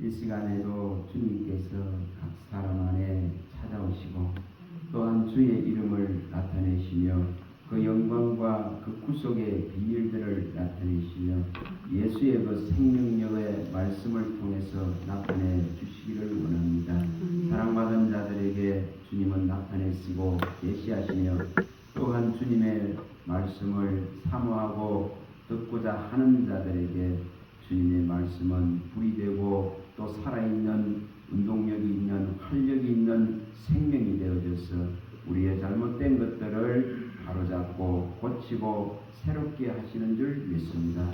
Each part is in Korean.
이 시간에도 주님께서 각 사람 안에 찾아오시고 또한 주의 이름을 나타내시며 그 영광과 그 구속의 비밀들을 나타내시며 예수의 그 생명력의 말씀을 통해서 나타내 주시기를 원합니다. 사랑받은 자들에게 주님은 나타내시고 계시하시며 또한 주님의 말씀을 사모하고 듣고자 하는 자들에게 주님의 말씀은 불이 되고 또 살아있는 운동력이 있는 활력이 있는 생명이 되어져서 우리의 잘못된 것들을 바로잡고 고치고 새롭게 하시는 줄 믿습니다.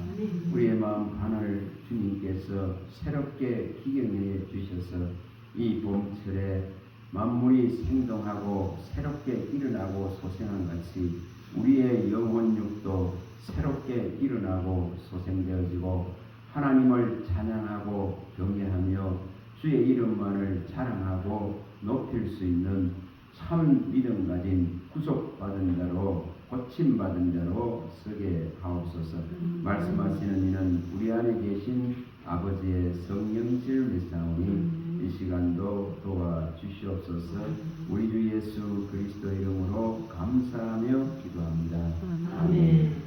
우리의 마음 하나를 주님께서 새롭게 기경해 주셔서 이 봄철에 만물이 생동하고 새롭게 일어나고 소생한 같이 우리의 영혼육도 새롭게 일어나고 소생되어지고 하나님을 찬양하고 경외하며 주의 이름만을 자랑하고 높일 수 있는 참 믿음 가진 구속받은 자로 고침받은 자로 서게 하옵소서. 말씀하시는 이는 우리 안에 계신 아버지의 성령이실 믿사오니 이 시간도 도와주시옵소서. 우리 주 예수 그리스도 이름으로 감사하며 기도합니다. 아멘.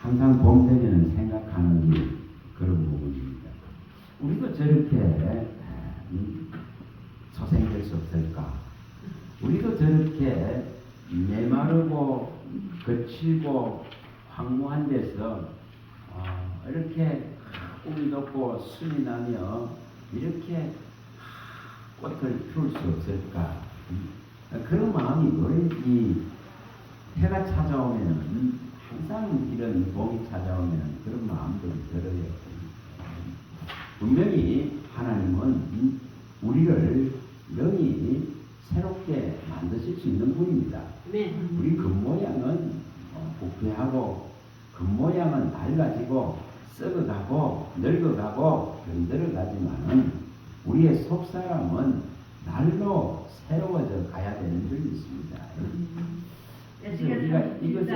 항상 봄 되면 생각하는 그런 부분입니다. 우리도 저렇게 소생될 수 없을까? 우리도 저렇게 메마르고 거칠고 황무한 데서 이렇게 꿈이 돋고 순이 나며 이렇게 꽃을 피울 수 없을까? 그런 마음이 이 해가 찾아오면 항상 이런 봄이 찾아오면 그런 마음들이 들어요. 분명히 하나님은 우리를 영이 새롭게 만드실 수 있는 분입니다. 우리 겉모양은 부패하고 겉모양은 낡아지고 썩어가고 늙어가고 병들어가지만은 우리의 속사람은 날로 새로워져 가야 되는 줄 믿습니다. 우리가 이것을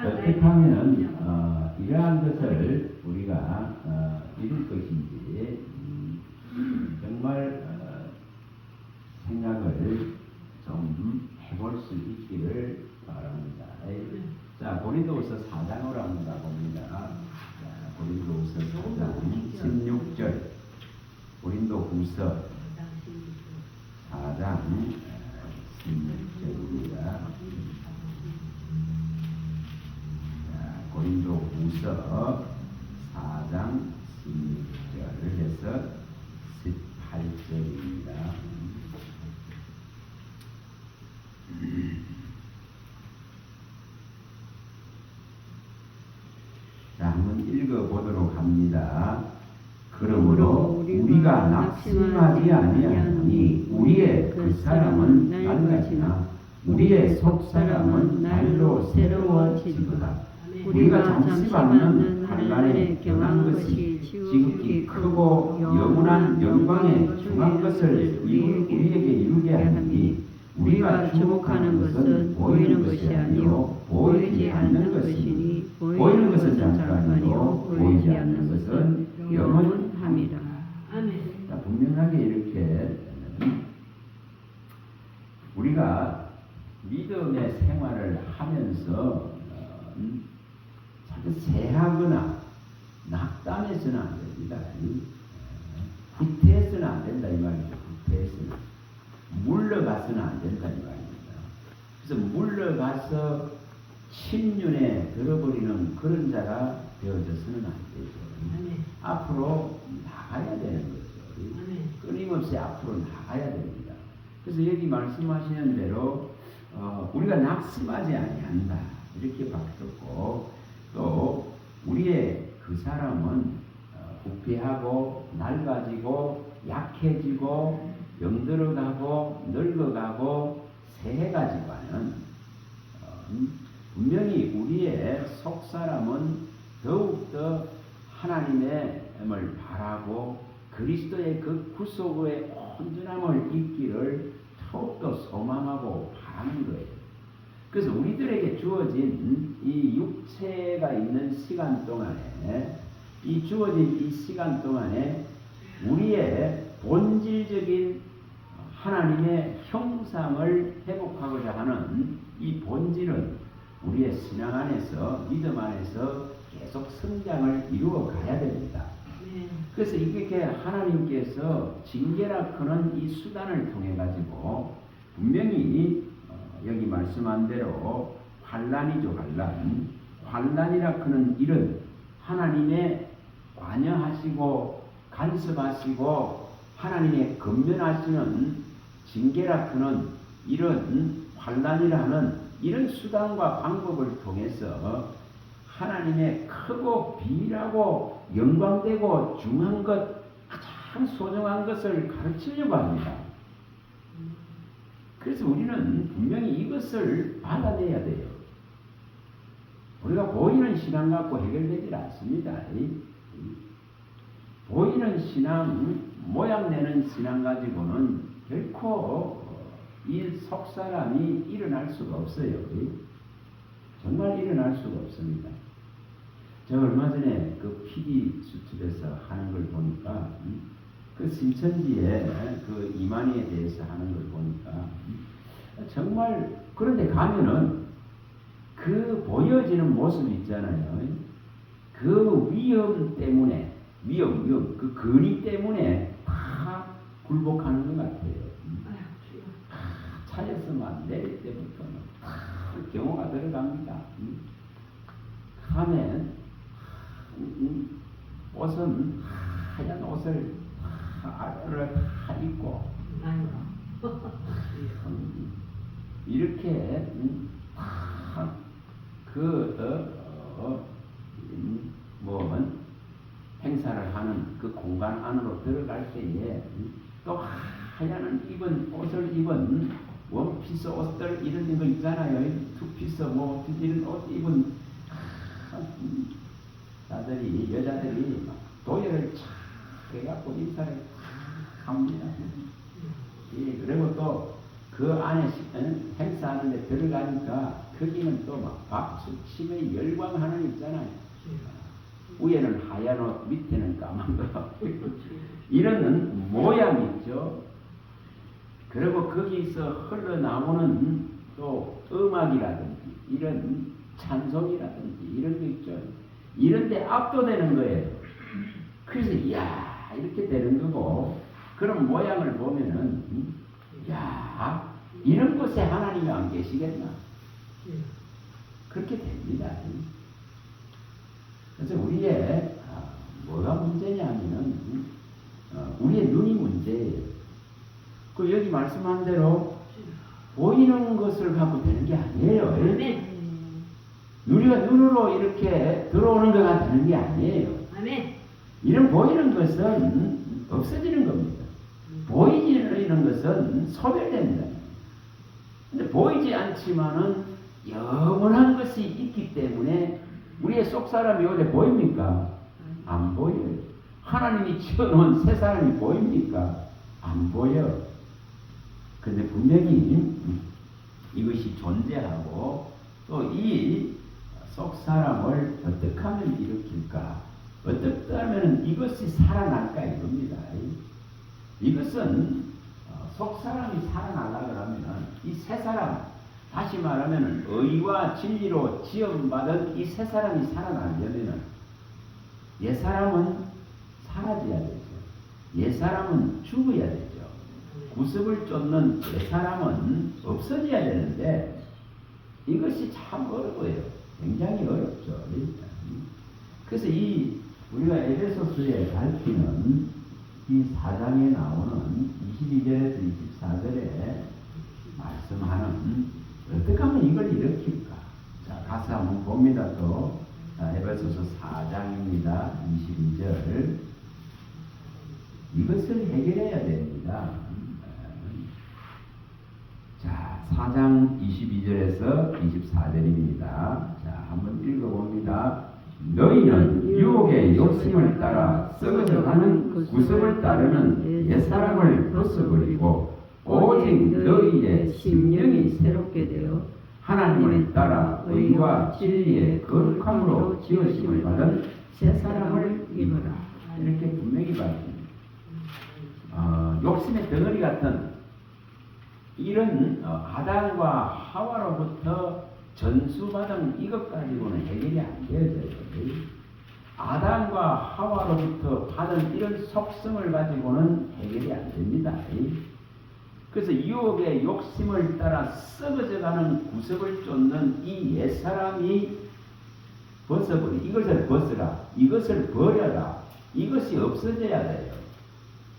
어떻게 하면 이러한 것을 우리가 이룰 것인지 정말 생각을 좀 해볼 수 있기를 바랍니다. 자, 고린도후서 4장으로 한번 가봅니다. 자, 고린도후서 4장 16절. 고린도후서 4장 16절입니다. 고린도후서 4장 16절을 해서 18절입니다. 자, 한번 읽어보도록 합니다. 그러므로 우리가 낙심하지 아니하니 우리의 그 사람은 낡아지나 우리의 속사람은 날로 새로워지도다. 우리가 잠시 받는 환난에 경한 것이 지극히 크고 영원한 영광에 중한 것을 우리에게 이루게 하니 우리가 주목하는 것은 보이는 것이 아니요 보이지 않는 것이니 보이는 것은 잠깐이요 보이지 않는 것은 영원함이라. 자, 분명하게 이렇게 우리가 믿음의 생활을 하면서 새하거나 낙담해서는 안 됩니다. 후퇴해서는 안 된다 이 말이죠. 후퇴해서는 물러가서는 안 된다 이 말입니다. 그래서 물러가서 침륜에 들어버리는 그런 자가 되어져서는 안 되죠. 앞으로 나가야 되는 거죠. 끊임없이 앞으로 나가야 됩니다. 그래서 여기 말씀하시는 대로 우리가 낙심하지 아니한다 이렇게 바뀌었고 또 우리의 그 사람은 부패하고 낡아지고 약해지고 병들어가고 늙어가고 새해가지만은 분명히 우리의 속사람은 더욱더 하나님을 바라고 그리스도의 그 구속의 온전함을 잊기를 더욱더 소망하고 바라는 거예요. 그래서 우리들에게 주어진 이 육체가 있는 시간 동안에 이 주어진 이 시간 동안에 우리의 본질적인 하나님의 형상을 회복하고자 하는 이 본질은 우리의 신앙 안에서 믿음 안에서 계속 성장을 이루어 가야 됩니다. 그래서 이렇게 하나님께서 징계라 크는 이 수단을 통해 가지고 분명히 여기 말씀한 대로 환난이죠. 환난이라 크는 일은 하나님의 관여하시고 간섭하시고 하나님의 근면하시는 징계라 크는 이런 환난이라 하는 이런 수단과 방법을 통해서 하나님의 크고 비밀하고 영광되고 중요한 것, 가장 소중한 것을 가르치려고 합니다. 그래서 우리는 분명히 이것을 받아내야 돼요. 우리가 보이는 신앙 갖고 해결되지 않습니다. 보이는 신앙, 모양내는 신앙 가지고는 결코 이 속사람이 일어날 수가 없어요. 정말 일어날 수가 없습니다. 제가 얼마 전에 그 PD 수첩에서 하는 걸 보니까 그 신천지의 그 이만희에 대해서 하는 걸 보니까 정말 그런데 가면은 그 보여지는 모습 있잖아요. 그 위험 때문에 그 근위 때문에 다 굴복하는 것 같아요. 차였으면 내릴 때부터는 경호가 들어갑니다. 하면 옷은 하얀 옷을 입고 이렇게 행사를 하는 그 공간 안으로 들어갈 때에 또 하얀 옷을 입은 원피스 옷들 이런 거 있잖아요. 투피스 이런 옷 입은 여자들이 도예를 착 해갖고 인사를 합니다. 그리고 또 그 안에 행사하는 데 들어가니까 거기는 또 막 박수 치며 열광하는 있잖아요. 위에는 하얀 옷, 밑에는 까만 거. 이런 모양 있죠. 그리고 거기서 흘러나오는 또 음악이라든지 이런 찬송이라든지 이런 거 있죠. 이런 데 압도되는 거예요. 그래서 이야 이렇게 되는 거고 그런 모양을 보면은 야 이런 곳에 하나님이 안 계시겠나 그렇게 됩니다. 그래서 우리의 뭐가 문제냐면은 우리의 눈이 문제예요. 그 여기 말씀한 대로 보이는 것을 갖고 되는 게 아니에요. 우리가 눈으로 이렇게 들어오는 거가 되는 게 아니에요. 이런 보이는 것은 없어지는 겁니다. 보이지는 것은 소멸됩니다. 근데 보이지 않지만은 영원한 것이 있기 때문에 우리의 속 사람이 어디 보입니까? 안 보여요. 하나님이 지어놓은 새 사람이 보입니까? 안 보여. 근데 분명히 이것이 존재하고 또 이 속 사람을 어떻게 하면 일으킬까? 어떻게 하면 이것이 살아날까 이겁니다. 이것은 속 사람이 살아나려고 하면 이 새 사람, 다시 말하면 의와 진리로 지음받은 이 새 사람이 살아나려면 옛 사람은 사라져야 되죠. 옛 사람은 죽어야 되죠. 구습을 쫓는 옛 사람은 없어져야 되는데 이것이 참 어려워요. 굉장히 어렵죠. 그래서 우리가 에베소서에 밝히는 이 4장에 나오는 22절에서 24절에 말씀하는 어떻게 하면 이걸 일으킬까? 자, 가서 한번 봅니다. 또 에베소서 4장입니다. 22절 이것을 해결해야 됩니다. 자, 4장 22절에서 24절입니다. 자, 한번 읽어봅니다. 너희는 유혹의 욕심을 따라 썩어져가는 구습을 따르는 옛사람을 벗어버리고 오직 너희의 심령이 새롭게 되어 하나님을 따라 의와 진리의 거룩함으로 지으심을 받은 새 사람을 입어라. 이렇게 분명히 밝힙니다. 욕심의 덩어리 같은 이런 아담과 하와로부터 전수받은 이것 가지고는 해결이 안 되어져요. 아담과 하와로부터 받은 이런 속성을 가지고는 해결이 안 됩니다. 그래서 유혹의 욕심을 따라 썩어져가는 구석을 쫓는 이 옛사람이 이것을 벗으라, 이것을 버려라, 이것이 없어져야 돼요.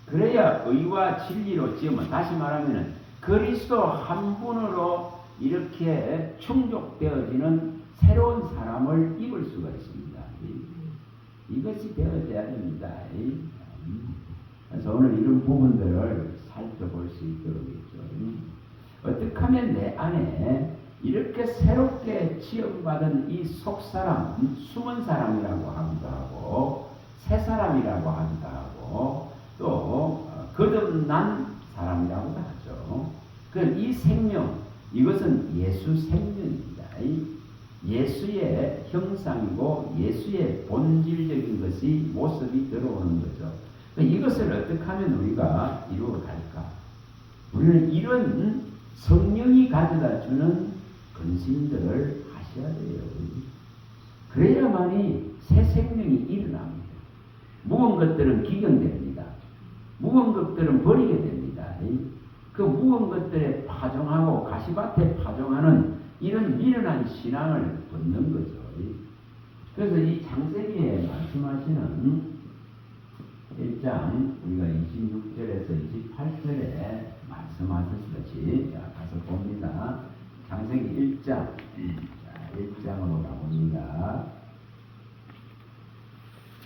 그래야 의와 진리로 지으면, 다시 말하면 그리스도 한 분으로 이렇게 충족되어지는 새로운 사람을 입을 수가 있습니다. 이것이 되어져야 됩니다. 그래서 오늘 이런 부분들을 살펴볼 수 있도록이죠. 어떻게 하면 내 안에 이렇게 새롭게 지음받은 이 속사람, 숨은 사람이라고 하기도 하고 새 사람이라고 하기도 하고 또 거듭난 사람이라고도 하죠. 이 생명, 이것은 예수 생명입니다. 예수의 형상이고 예수의 본질적인 것이 모습이 들어오는 거죠. 이것을 어떻게 하면 우리가 이루어갈까? 우리는 이런 성령이 가져다 주는 근심들을 하셔야 돼요. 그래야만이 새 생명이 일어납니다. 무거운 것들은 기경됩니다. 무거운 것들은 버리게 됩니다. 그 무거운 것들에 파종하고 가시밭에 파종하는 이런 미련한 신앙을 벗는 거죠. 그래서 이 창세기에 말씀하시는 1장 우리가 26절에서 28절에 말씀하셨듯이 가서 봅니다. 창세기 1장 1장으로 가봅니다.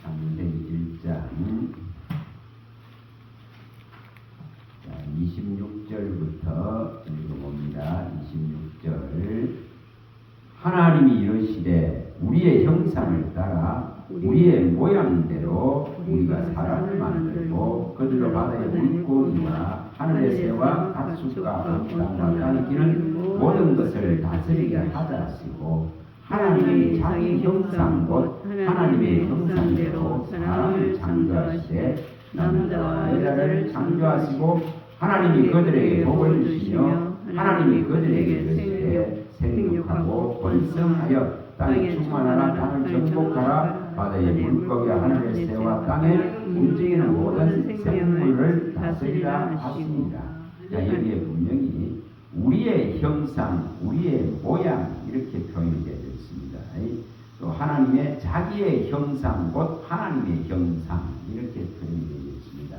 창세기 1장 26절부터 읽어봅니다. 26절 하나님이 이르시되 우리의 형상을 따라 우리의 모양대로 우리가 사람을 만들고 그들로 바다의 물고기와 하늘의 새와 가축과 땅과 땅에 기는 모든 것을 다스리게 하자 하시고 하나님이 자기 형상 곧 하나님의 형상대로 사람을 창조하시되 남자와 여자를 창조하시고 하나님이 그들에게 복을 주시며 하나님이 그들에게 이르시되 생육하고 번성하여 땅에 충만하라 땅을 정복하라 바다의 물고기와 하늘의 새와 땅에 움직이는 모든 생물을 다스리라 하십니다. 여기에 분명히 우리의 형상, 우리의 모양 이렇게 표현이 되어 있습니다. 또 하나님의 자기의 형상 곧 하나님의 형상 이렇게 표현이 되어 있습니다.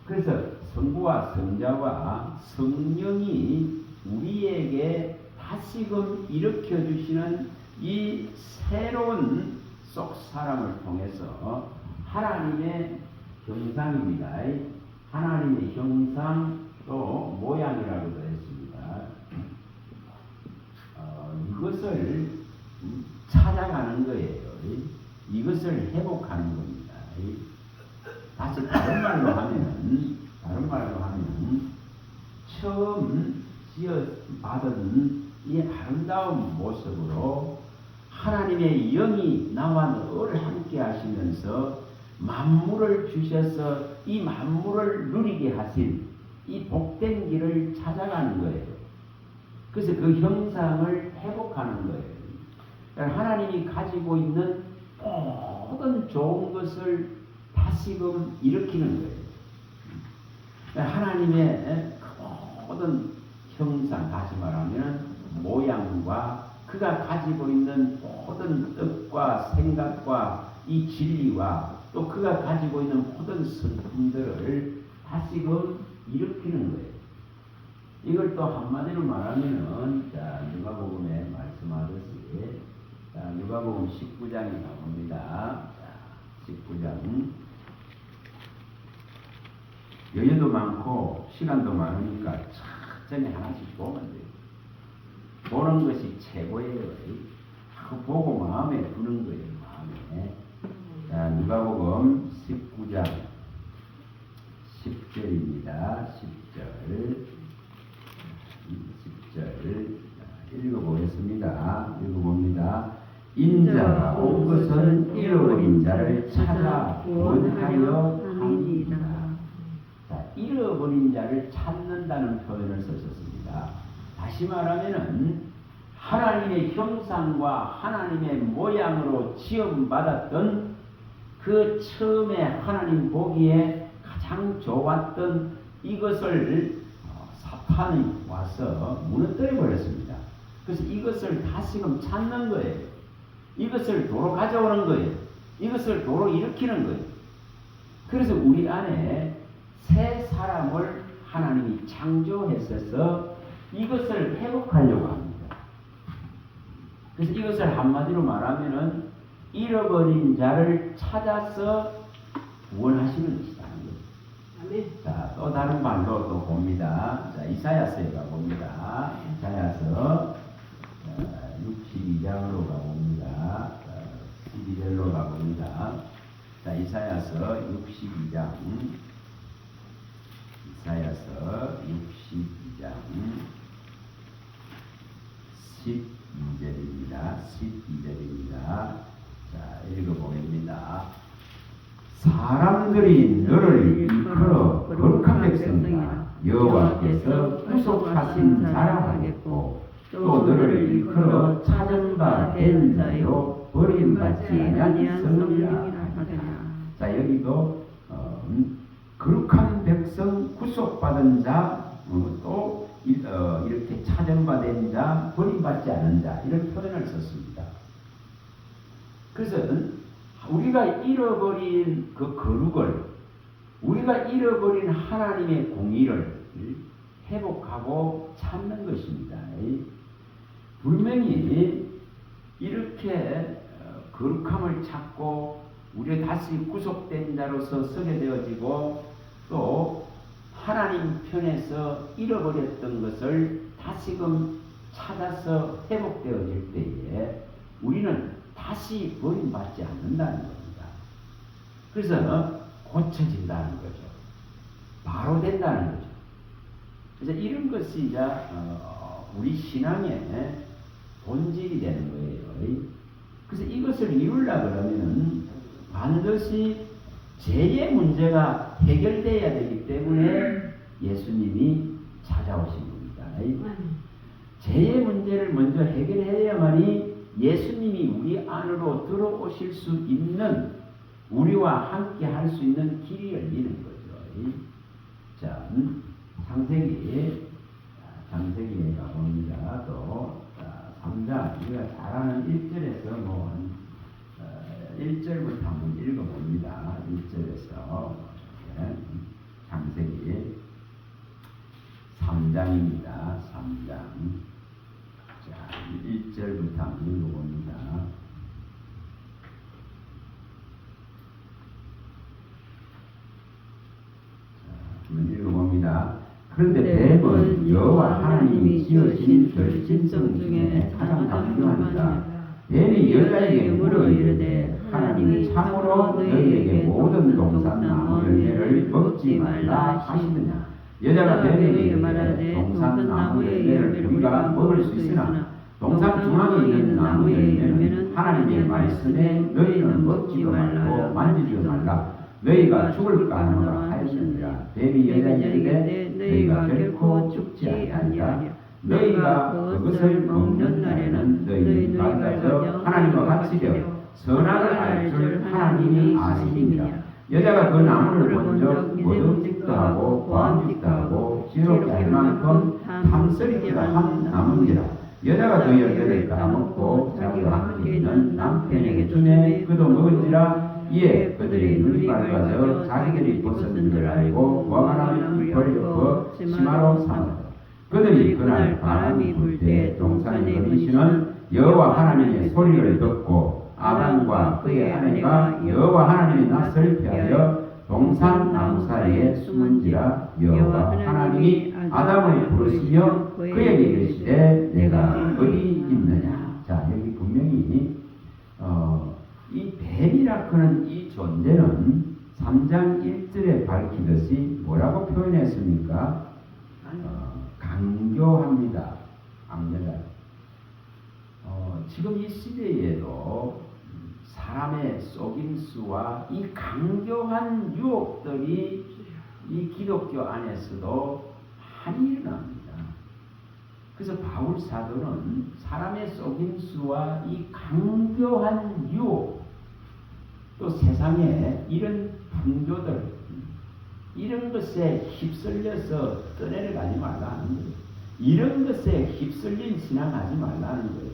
그래서 성부와 성자와 성령이 우리에게 다시금 일으켜주시는 이 새로운 속 사람을 통해서 하나님의 형상입니다. 하나님의 형상 또 모양이라고도 했습니다. 이것을 찾아가는 거예요. 이것을 회복하는 겁니다. 다시 다른 말로 하면 처음 지어받은 이 아름다운 모습으로 하나님의 영이 나와 늘 함께 하시면서 만물을 주셔서 이 만물을 누리게 하신 이 복된 길을 찾아가는 거예요. 그래서 그 형상을 회복하는 거예요. 그러니까 하나님이 가지고 있는 모든 좋은 것을 다시금 일으키는 거예요. 그러니까 하나님의 모든 형상, 다시 말하면 모양과 그가 가지고 있는 모든 뜻과 생각과 이 진리와 또 그가 가지고 있는 모든 성품들을 다시금 일으키는 거예요. 이걸 또 한마디로 말하면은 누가복음에 말씀하듯이 누가복음 19장에 나옵니다. 19장 여유도 많고 시간도 많으니까 천천히 하나씩 보면 돼요. 보는 것이 최고예요. 보고 마음에 드는 거예요. 마음에. 누가복음 19장 10절입니다. 10절 읽어보겠습니다. 읽어봅니다. 인자가 온 것은 잃어버린 자를 찾아 구원하려 함이니라. 자, 잃어버린 자를 찾는다는 표현을 쓰셨습니다. 다시 말하면은 하나님의 형상과 하나님의 모양으로 지음받았던 그 처음에 하나님 보기에 가장 좋았던 이것을 사탄이 와서 무너뜨려 버렸습니다. 그래서 이것을 다시금 찾는 거예요. 이것을 도로 가져오는 거예요. 이것을 도로 일으키는 거예요. 그래서 우리 안에 새 사람을 하나님이 창조했어서 이것을 회복하려고 합니다. 그래서 이것을 한마디로 말하면은 잃어버린 자를 찾아서 구원하시는 것이라는 거죠. 자, 또 다른 말로 또 봅니다. 자, 이사야서에 가봅니다. 이사야서 62장으로 가봅니다. 12절로 가봅니다. 자, 이사야서 62장. 이사야서 62장 12절입니다. 12절입니다. 자, 읽어보겠습니다. 사람들이 너를 이끌어 거룩한 백성이라 여호와께서 구속하신 자라 하겠고 또 너를 이끌어 찾은 바 된 자요 버림받지 아니한 성령이라 하더라. 자, 여기도 거룩한 백성, 구속받은 자, 또 이렇게 찾은 바 된 자, 버림받지 않은 자, 이런 표현을 썼습니다. 그래서 우리가 잃어버린 그 거룩을, 우리가 잃어버린 하나님의 공의를 회복하고 찾는 것입니다. 분명히 이렇게 거룩함을 찾고 우리가 다시 구속된 자로서 서게 되어지고 또 하나님 편에서 잃어버렸던 것을 다시금 찾아서 회복되어질 때에 우리는 다시 버림받지 않는다는 겁니다. 그래서 고쳐진다는 거죠. 바로 된다는 거죠. 그래서 이런 것이 이제 우리 신앙의 본질이 되는 거예요. 그래서 이것을 이루려고 그러면은 반드시 죄의 문제가 해결돼야 되기 때문에 예수님이 찾아오신 겁니다. 죄의 문제를 먼저 해결해야만이 예수님이 우리 안으로 들어오실 수 있는, 우리와 함께 할 수 있는 길이 열리는 거죠. 자, 창세기에 가봅니다. 또 3장, 우리가 잘 아는 1절에서 1절부터 한번 읽어봅니다. 1절에서 창세기 3장입니다. 3장. 자, 1절부터 한번 읽어봅니다. 자, 한번 읽어봅니다. 그런데 뱀은 여호와 하나님이 지으신 별짐승 중에 가장 강교하니라. 뱀이 여자에게 물어 이르되 하나님이 참으로 너희에게 모든 동산 나무 열매를 먹지 말라 하시느냐. 여자가 뱀에게 말하되 동산 나무 열매를 우리가 먹을 수 있으나 동산 중앙에 있는 나무 열매는 하나님의 말씀에 너희는 먹지도 말고 만지지도 말라. 너희가 죽을까 하노라 하였느니라. 뱀이 여자에게 이르되 너희가 결코 죽지 아니하리라. 너희가 그것을 먹는 날에는 너희는 밝아져 하나님과 같이 되어 선악을 알 줄 하나님이 아시니라. 여자가 그 나무를 본적 모독짓도 하고 보암짓도 하고 지롭게 할 만큼 탐스럽기도 한 나무니라. 여자가 그 열매를 따먹고 자기와 함께 있는 남편에게 주매 그도 먹은지라. 이에 그들의 눈이 밝아져 자기들이 벗은 줄 알고 무화과나무를 버리고 치마로 삼았다. 그들이 그날 바람이 불 때 동산에 거니시는 여호와 하나님의 소리를 듣고 아담과 그의 아내가 여호와 하나님의 낯을 피하여 동산 나무 사이에 숨은지라. 여호와 하나님이 아담을 부르시며 그에게 이르시되 내가 어디 있느냐. 자, 여기 분명히 이 뱀이라 하는 이 존재는 3장 1절에 밝히듯이 뭐라고 표현했습니까? 강교합니다. 악녀자. 지금 이 시대에도 사람의 속임수와 이 강경한 유혹들이 이 기독교 안에서도 많이 일어납니다. 그래서 바울 사도는 사람의 속임수와 이 강경한 유혹, 또 세상에 이런 풍조들, 이런 것에 휩쓸려서 떠내려가지 말라는 거예요. 이런 것에 휩쓸린 신앙하지 말라는 거예요.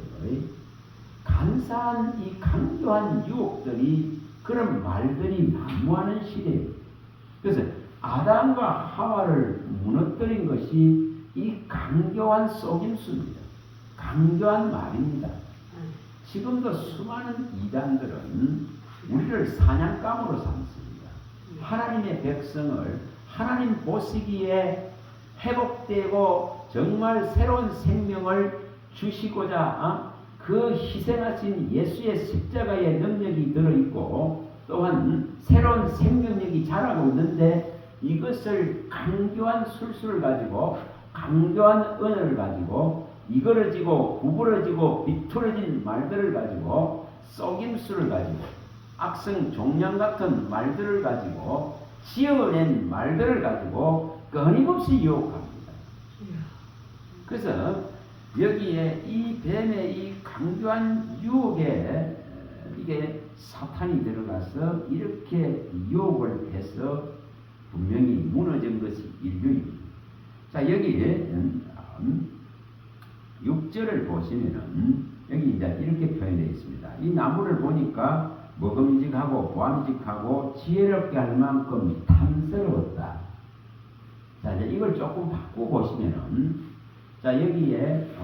간사한 이 강조한 유혹들이, 그런 말들이 난무하는 시대예요. 그래서 아담과 하와를 무너뜨린 것이 이 강조한 속임수입니다. 강조한 말입니다. 지금도 수많은 이단들은 우리를 사냥감으로 삼습니다. 하나님의 백성을 하나님 보시기에 회복되고 정말 새로운 생명을 주시고자 그 희생하신 예수의 십자가의 능력이 들어있고 또한 새로운 생명력이 자라고 있는데, 이것을 강교한 술수를 가지고 강교한 언어를 가지고 이그러지고 구부러지고 비틀어진 말들을 가지고 속임수를 가지고 악성 종양 같은 말들을 가지고 지어낸 말들을 가지고 끊임없이 유혹합니다. 그래서 여기에 이 뱀의 이 강조한 유혹에 이게 사탄이 들어가서 이렇게 유혹을 해서 분명히 무너진 것이 인류입니다. 자, 여기에 6절을 보시면은 여기 이제 이렇게 표현되어 있습니다. 이 나무를 보니까 먹음직하고 보암직하고 지혜롭게 할 만큼 탐스러웠다. 자, 이제 이걸 조금 바꾸고 보시면은, 자, 여기에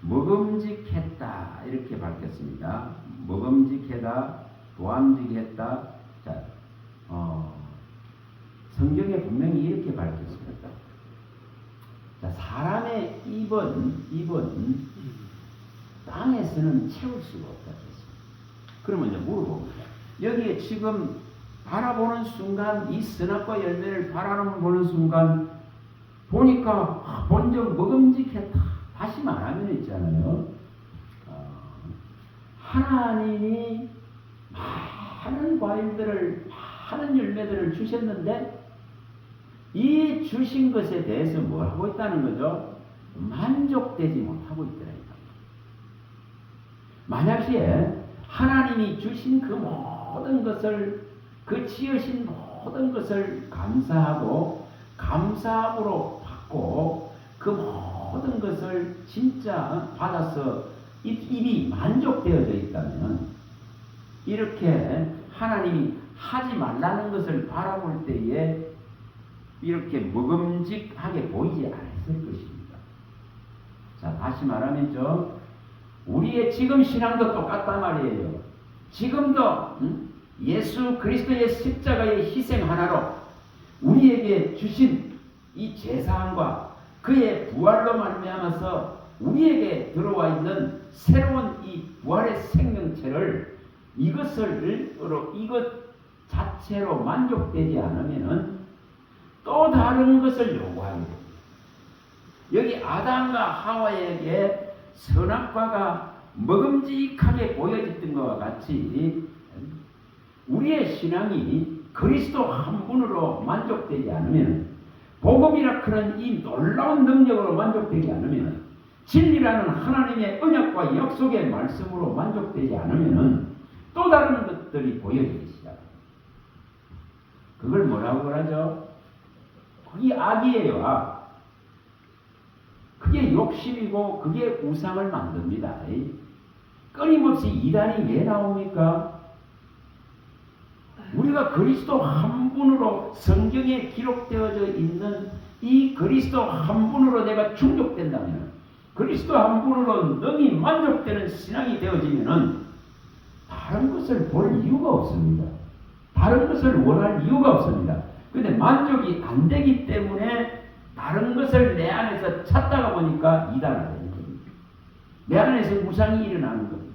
먹음직했다 이렇게 밝혔습니다. 먹음직하다, 보암직했다. 자, 성경에 분명히 이렇게 밝혔습니다. 자, 사람의 입은 땅에서는 채울 수가 없다. 그러면 이제 물어봅니다. 여기에 지금 바라보는 순간, 이 선악과 열매를 바라보는 순간 보니까 본적 먹음직했다. 다시 말하면 있잖아요. 하나님이 많은 과일들을, 많은 열매들을 주셨는데 이 주신 것에 대해서 뭘 하고 있다는 거죠? 만족되지 못하고 있더라니까. 만약에 하나님이 주신 그 모든 것을, 그 지으신 모든 것을 감사하고 감사함으로 받고 그 모든 것을 진짜 받아서 입이 만족되어져 있다면, 이렇게 하나님이 하지 말라는 것을 바라볼 때에 이렇게 먹음직하게 보이지 않았을 것입니다. 자, 다시 말하면 우리의 지금 신앙도 똑같단 말이에요. 지금도 예수 그리스도의 십자가의 희생 하나로 우리에게 주신 이 제사함과 그의 부활로 말미암아서 우리에게 들어와 있는 새로운 이 부활의 생명체를, 이것 자체로 만족되지 않으면은 또 다른 것을 요구하게 됩니다. 여기 아담과 하와에게 선악과가 먹음직하게 보여졌던 것과 같이 우리의 신앙이 그리스도 한 분으로 만족되지 않으면, 복음이라 그런 이 놀라운 능력으로 만족되지 않으면, 진리라는 하나님의 언약과 약속의 말씀으로 만족되지 않으면 또 다른 것들이 보여지기 시작합니다. 그걸 뭐라고 그러죠? 그게 악이에요. 악. 그게 욕심이고 그게 우상을 만듭니다. 끊임없이 이단이 왜 나옵니까? 우리가 그리스도 한 분으로 성경에 기록되어져 있는 이 그리스도 한 분으로 내가 충족된다면, 그리스도 한 분으로 능히 만족되는 신앙이 되어지면은 다른 것을 볼 이유가 없습니다. 다른 것을 원할 이유가 없습니다. 그런데 만족이 안 되기 때문에 다른 것을 내 안에서 찾다가 보니까 이단이 되는 겁니다. 내 안에서 우상이 일어나는 겁니다.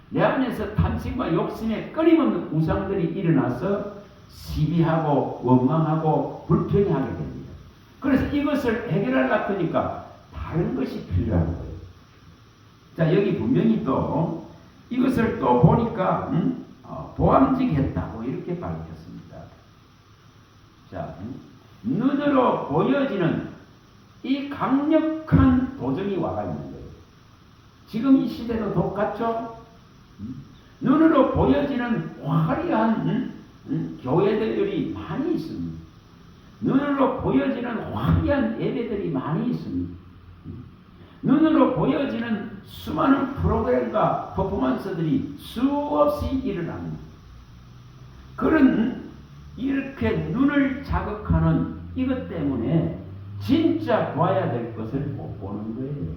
내 안에서 탐심과 욕심에 끊임없는 우상들이 일어나서 시비하고 원망하고 불평하게 됩니다. 그래서 이것을 해결하려고 하니까 다른 것이 필요한 거예요. 자, 여기 분명히 또 이것을 또 보니까 보암직했다고 이렇게 밝혔습니다. 자, 눈으로 보여지는 이 강력한 도전이 와가 있는 거예요. 지금 이 시대도 똑같죠? 눈으로 보여지는 화려한 교회들이 많이 있습니다. 눈으로 보여지는 화려한 예배들이 많이 있습니다. 눈으로 보여지는 수많은 프로그램과 퍼포먼스들이 수없이 일어납니다. 그런 이렇게 눈을 자극하는 이것 때문에 진짜 봐야 될 것을 못 보는 거예요.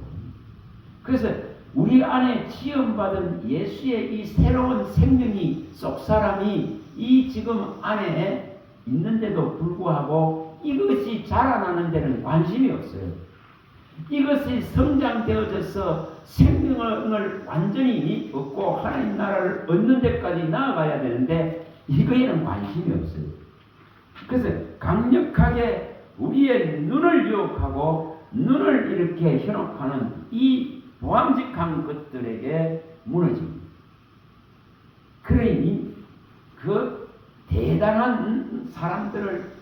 그래서 우리 안에 지음받은 예수의 이 새로운 생명이 속 사람이 이 지금 안에 있는데도 불구하고 이것이 자라나는 데는 관심이 없어요. 이것이 성장되어져서 생명을 완전히 얻고 하나님 나라를 얻는 데까지 나아가야 되는데 이거에는 관심이 없어요. 그래서 강력하게 우리의 눈을 유혹하고 눈을 이렇게 현혹하는 이 보암직한 것들에게 무너집니다. 그러니 그 대단한 사람들을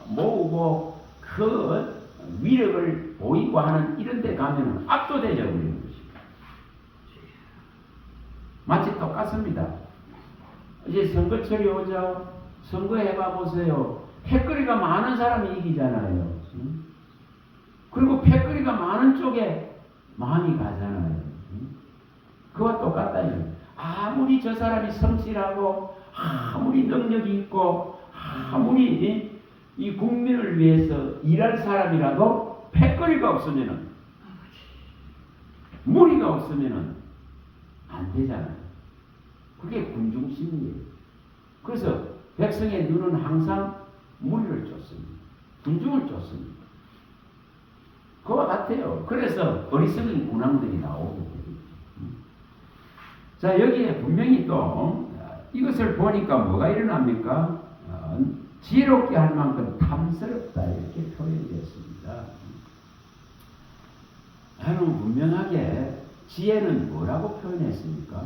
모으고 그 위력을 보이고 하는 이런 데 가면 압도되어 버리는 것입니다. 마치 똑같습니다. 이제 선거철이 오죠. 선거해봐 보세요. 패거리가 많은 사람이 이기잖아요. 그리고 패거리가 많은 쪽에 많이 가잖아요. 그와 똑같다. 아무리 저 사람이 성실하고 아무리 능력이 있고 아무리 이 국민을 위해서 일할 사람이라도 패거리가 없으면은 무리가 없으면은 안 되잖아요. 그게 군중심리예요. 그래서 백성의 눈은 항상 무리를 쫓습니다. 군중을 쫓습니다. 그와 같아요. 그래서 어리석은 군왕들이 나오게 됩니다. 자, 여기에 분명히 또 이것을 보니까 뭐가 일어납니까? 지혜롭게 할 만큼 탐스럽다 이렇게 표현되었습니다. 여러분 분명하게 지혜는 뭐라고 표현했습니까?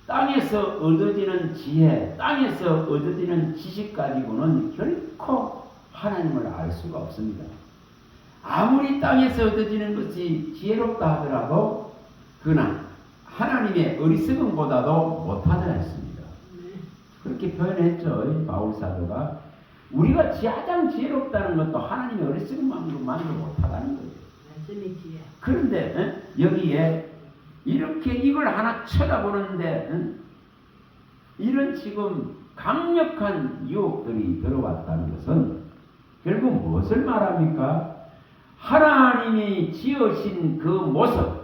땅에서 얻어지는 지혜, 땅에서 얻어지는 지식 가지고는 결코 하나님을 알 수가 없습니다. 아무리 땅에서 얻어지는 것이 지혜롭다 하더라도 그러나 하나님의 어리석음보다도 못하다 했습니다. 그렇게 표현했죠. 바울 사도가. 우리가 가장 지혜롭다는 것도 하나님의 어리석음만도 못하다는 거예요. 그런데 여기에 이렇게 이걸 하나 쳐다보는데 이런 지금 강력한 유혹들이 들어왔다는 것은 결국 무엇을 말합니까? 하나님이 지으신 그 모습,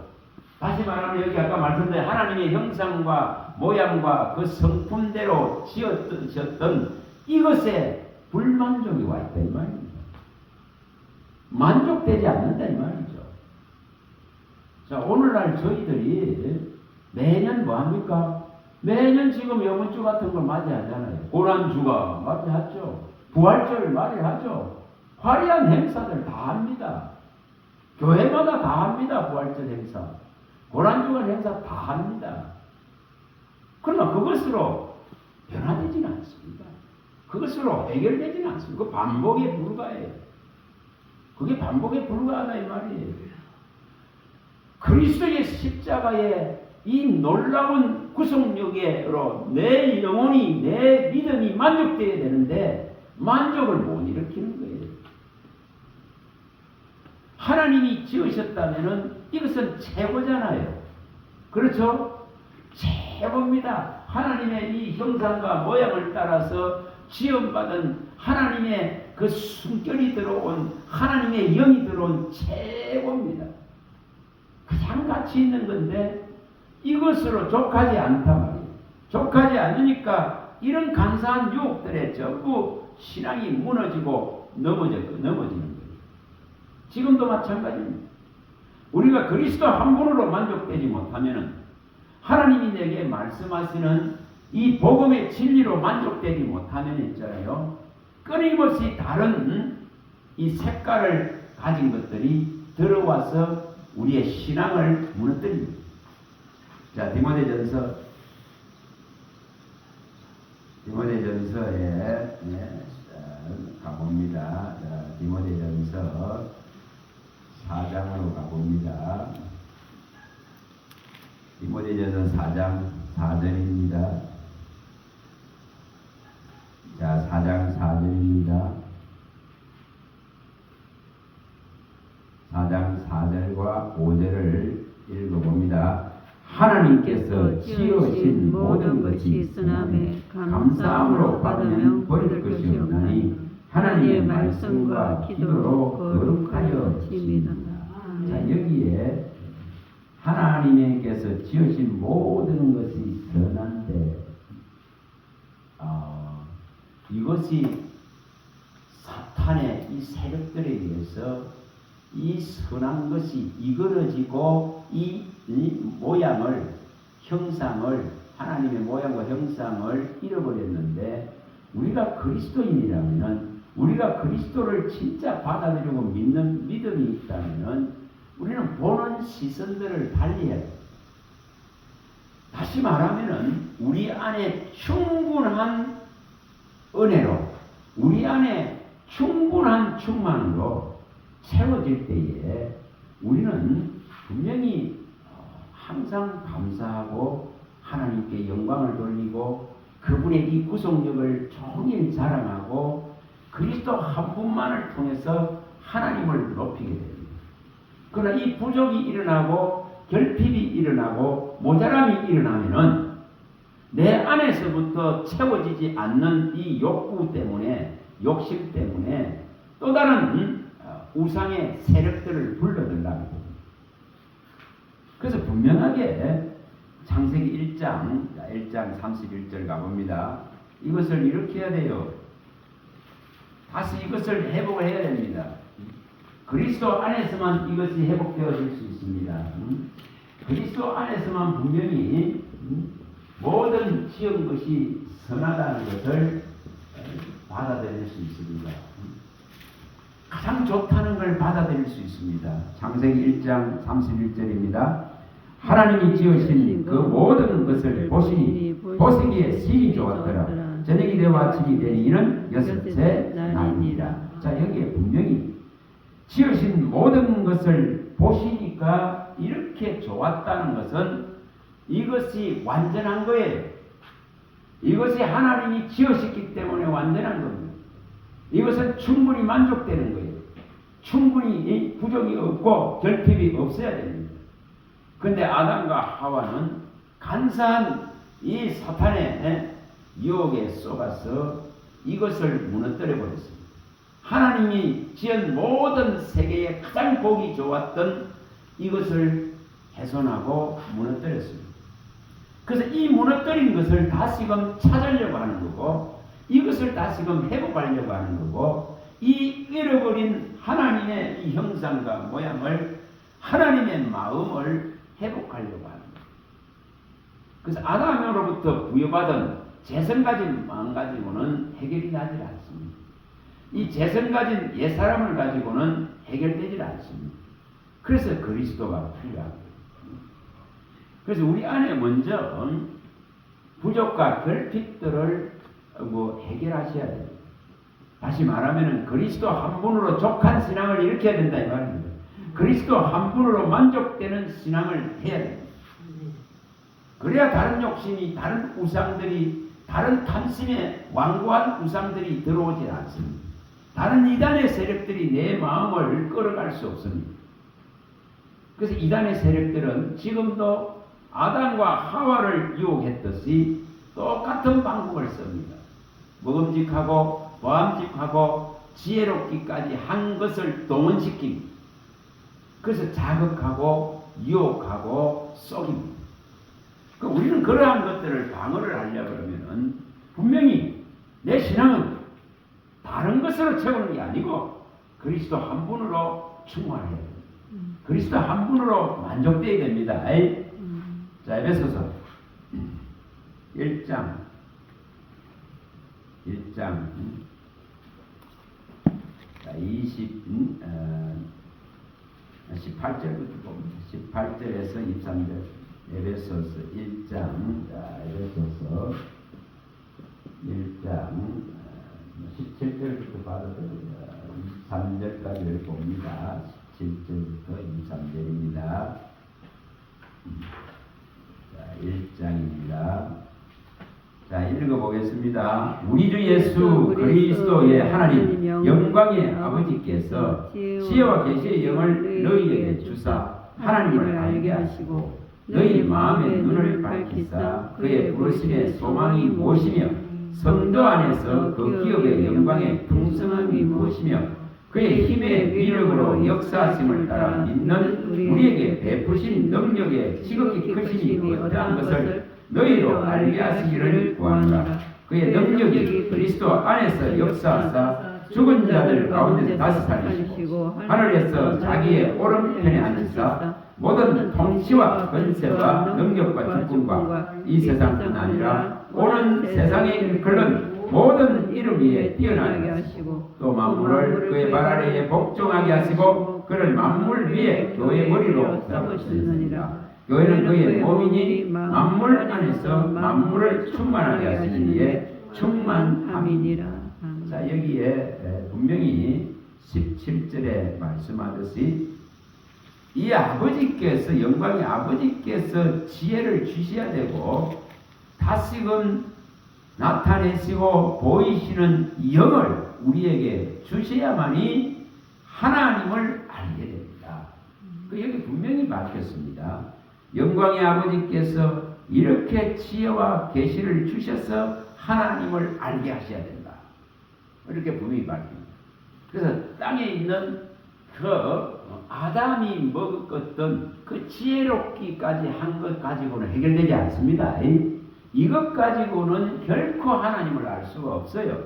다시 말하면 여기 아까 말씀드린 하나님의 형상과 모양과 그 성품대로 지었던 이것에 불만족이 와 있다 이 말입니다. 만족되지 않는다 이 말이죠. 자, 오늘날 저희들이 매년 뭐합니까? 매년 지금 영문주 같은 걸 맞이하잖아요. 고난주가 맞이하죠. 부활절 맞이하죠. 화려한 행사들 다 합니다. 교회마다 다 합니다. 부활절 행사. 고난주간 행사 다 합니다. 그러나 그것으로 변화되지는 않습니다. 그것으로 해결되지는 않습니다. 그 반복에 불과해요. 그게 반복에 불과하다 이 말이에요. 그리스도의 십자가의 이 놀라운 구속력으로 내 영혼이, 내 믿음이 만족되어야 되는데 만족을 못 일으키는 거예요. 하나님이 지으셨다면 이것은 최고잖아요. 그렇죠? 최고입니다. 하나님의 이 형상과 모양을 따라서 지음받은 하나님의 그 숨결이 들어온 하나님의 영이 들어온 최고입니다. 가장 가치 있는 건데 이것으로 족하지 않단 말이에요. 족하지 않으니까 이런 간사한 유혹들에 전부 신앙이 무너지고 넘어지는 거예요. 지금도 마찬가지입니다. 우리가 그리스도 한 분으로 만족되지 못하면 하나님이 내게 말씀하시는 이 복음의 진리로 만족되지 못하면 있잖아요. 끊임없이 다른 이 색깔을 가진 것들이 들어와서 우리의 신앙을 무너뜨립니다. 자, 디모데전서에 가봅니다. 자, 디모데전서 4장으로 가봅니다. 디모데전서 4장 4절입니다. 자, 4장 4절입니다. 4장 4절과 5절을 읽어봅니다. 하나님께서 지으신 모든 것이 있으나매 감사함으로 받으면 버릴 것이 없나니 하나님의 말씀과 기도로 거룩하여 집니다. 자, 여기에 하나님께서 지으신 모든 것이 선한데 이것이 사탄의 이 세력들에 의해서 이 선한 것이 이끌어지고 이 모양을, 형상을, 하나님의 모양과 형상을 잃어버렸는데, 우리가 그리스도인이라면, 우리가 그리스도를 진짜 받아들이고 믿는 믿음이 있다면 우리는 보는 시선들을 달리해야 돼요. 다시 말하면 우리 안에 충분한 은혜로, 우리 안에 충분한 충만으로 채워질 때에 우리는 분명히 항상 감사하고 하나님께 영광을 돌리고 그분의 이 구속력을 종일 자랑하고 그리스도 한 분만을 통해서 하나님을 높이게 됩니다. 그러나 이 부족이 일어나고 결핍이 일어나고 모자람이 일어나면은 내 안에서부터 채워지지 않는 이 욕구 때문에, 욕심 때문에 또 다른 우상의 세력들을 불러들라고 합니다. 그래서 분명하게 창세기 1장 31절 가봅니다. 이것을 이렇게 해야 돼요. 다시 이것을 회복을 해야 됩니다. 그리스도 안에서만 이것이 회복되어질 수 있습니다. 그리스도 안에서만 분명히 모든 지은 것이 선하다는 것을 받아들일 수 있습니다. 가장 좋다는 걸 받아들일 수 있습니다. 창세기 1장 31절입니다. 하나님이 지으신 그 모든 것을 보시니 보시기에 실이 좋았더라. 저녁이 되어 아침이 되니 이는 여섯째 날이니라. 자, 여기에 분명히 지으신 모든 것을 보시니까 이렇게 좋았다는 것은 이것이 완전한 거예요. 이것이 하나님이 지으셨기 때문에 완전한 겁니다. 이것은 충분히 만족되는 거예요. 충분히 부족이 없고 결핍이 없어야 됩니다. 그런데 아담과 하와는 간사한 이 사탄의 유혹에 속아서 이것을 무너뜨려 버렸습니다. 하나님이 지은 모든 세계에 가장 보기 좋았던 이것을 훼손하고 무너뜨렸습니다. 그래서 이 무너뜨린 것을 다시금 찾으려고 하는 거고, 이것을 다시금 회복하려고 하는 거고, 이 잃어버린 하나님의 이 형상과 모양을, 하나님의 마음을 회복하려고 하는 거예요. 그래서 아담으로부터 부여받은 재성 가진 마음 가지고는 해결이 나지 않습니다. 이 재성 가진 옛사람을 가지고는 해결되지 않습니다. 그래서 그리스도가 필요합니다. 그래서 우리 안에 먼저 부족과 결핍들을 해결하셔야 됩니다. 다시 말하면 그리스도 한 분으로 족한 신앙을 일으켜야 된다 이 말입니다. 그리스도 한 분으로 만족되는 신앙을 해야 됩니다. 그래야 다른 욕심이, 다른 우상들이, 다른 탐심의 완고한 우상들이 들어오지 않습니다. 다른 이단의 세력들이 내 마음을 끌어갈 수 없습니다. 그래서 이단의 세력들은 지금도 아담과 하와를 유혹했듯이 똑같은 방법을 씁니다. 먹음직하고 보암직하고 지혜롭기까지 한 것을 동원시킵니다. 그래서 자극하고 유혹하고 속입니다. 우리는 그러한 것들을 방어를 하려고 그러면 분명히 내 신앙은 다른 것으로 채우는 게 아니고 그리스도 한 분으로 충만해야 됩니다. 그리스도 한 분으로 만족되어야 됩니다. 자, 에베소서 1장 18절부터 봅니다. 18절에서 23절 에베소서 1장, 자, 에베소서 1장 17절부터 봐도 23절까지를 봅니다. 17절부터 23절입니다. 자, 1장입니다. 자, 읽어보겠습니다. 우리 주 예수 그리스도의 하나님 영광의 아버지께서 지혜와 계시의 영을 너희에게 주사 하나님을 알게 하시고 너희 마음의 눈을 밝히사 그의 부르심의 소망이 무엇이며 성도 안에서 그 기업의 영광의 풍성함이 무엇이며 그의 힘의 위력으로 역사하심을 따라 믿는 우리에게 베푸신 능력의 지극히 크심이 어떠한 것을 너희로 알게 하시기를 구하노라. 그의 능력이 그리스도 안에서 역사하사 죽은 자들 가운데서 다시 살리시고 하늘에서 자기의 오른편에 앉으사 모든 통치와 권세와 능력과 주권과 이 세상뿐 아니라 오는 세상에 일컬는 모든 이름 위에 뛰어나게 하시고 또 만물을 그의 발 아래에 복종하게 하시고 그를 만물 위에 교회 머리로 세우시느니라. 교회는 그의 몸이니 만물 안에서 만물을 충만하게 하시는 이에 충만함이니라. 자, 여기에 분명히 17절에 말씀하듯이 이 아버지께서 영광의 아버지께서 지혜를 주셔야 되고 다시금 나타내시고 보이시는 영을 우리에게 주셔야만이 하나님을 알게 됩니다. 여기 분명히 밝혔습니다. 영광의 아버지께서 이렇게 지혜와 계시를 주셔서 하나님을 알게 하셔야 된다. 이렇게 분명히 밝힙니다. 그래서 땅에 있는 그 아담이 먹었던 그 지혜롭기까지 한 것 가지고는 해결되지 않습니다. 이것 가지고는 결코 하나님을 알 수가 없어요.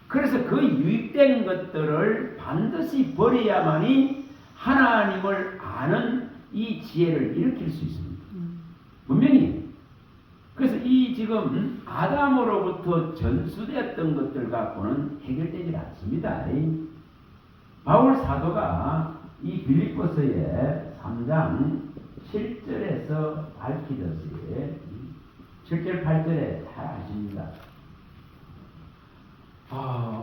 그래서 그 유익된 것들을 반드시 버려야만이 하나님을 아는 이 지혜를 일으킬 수 있습니다. 분명히. 그래서 이 지금 아담으로부터 전수되었던 것들 갖고는 해결되지 않습니다. 바울 사도가 이 빌립보서의 3장 7절에서 밝히듯이 7절 8절에 잘 아십니다.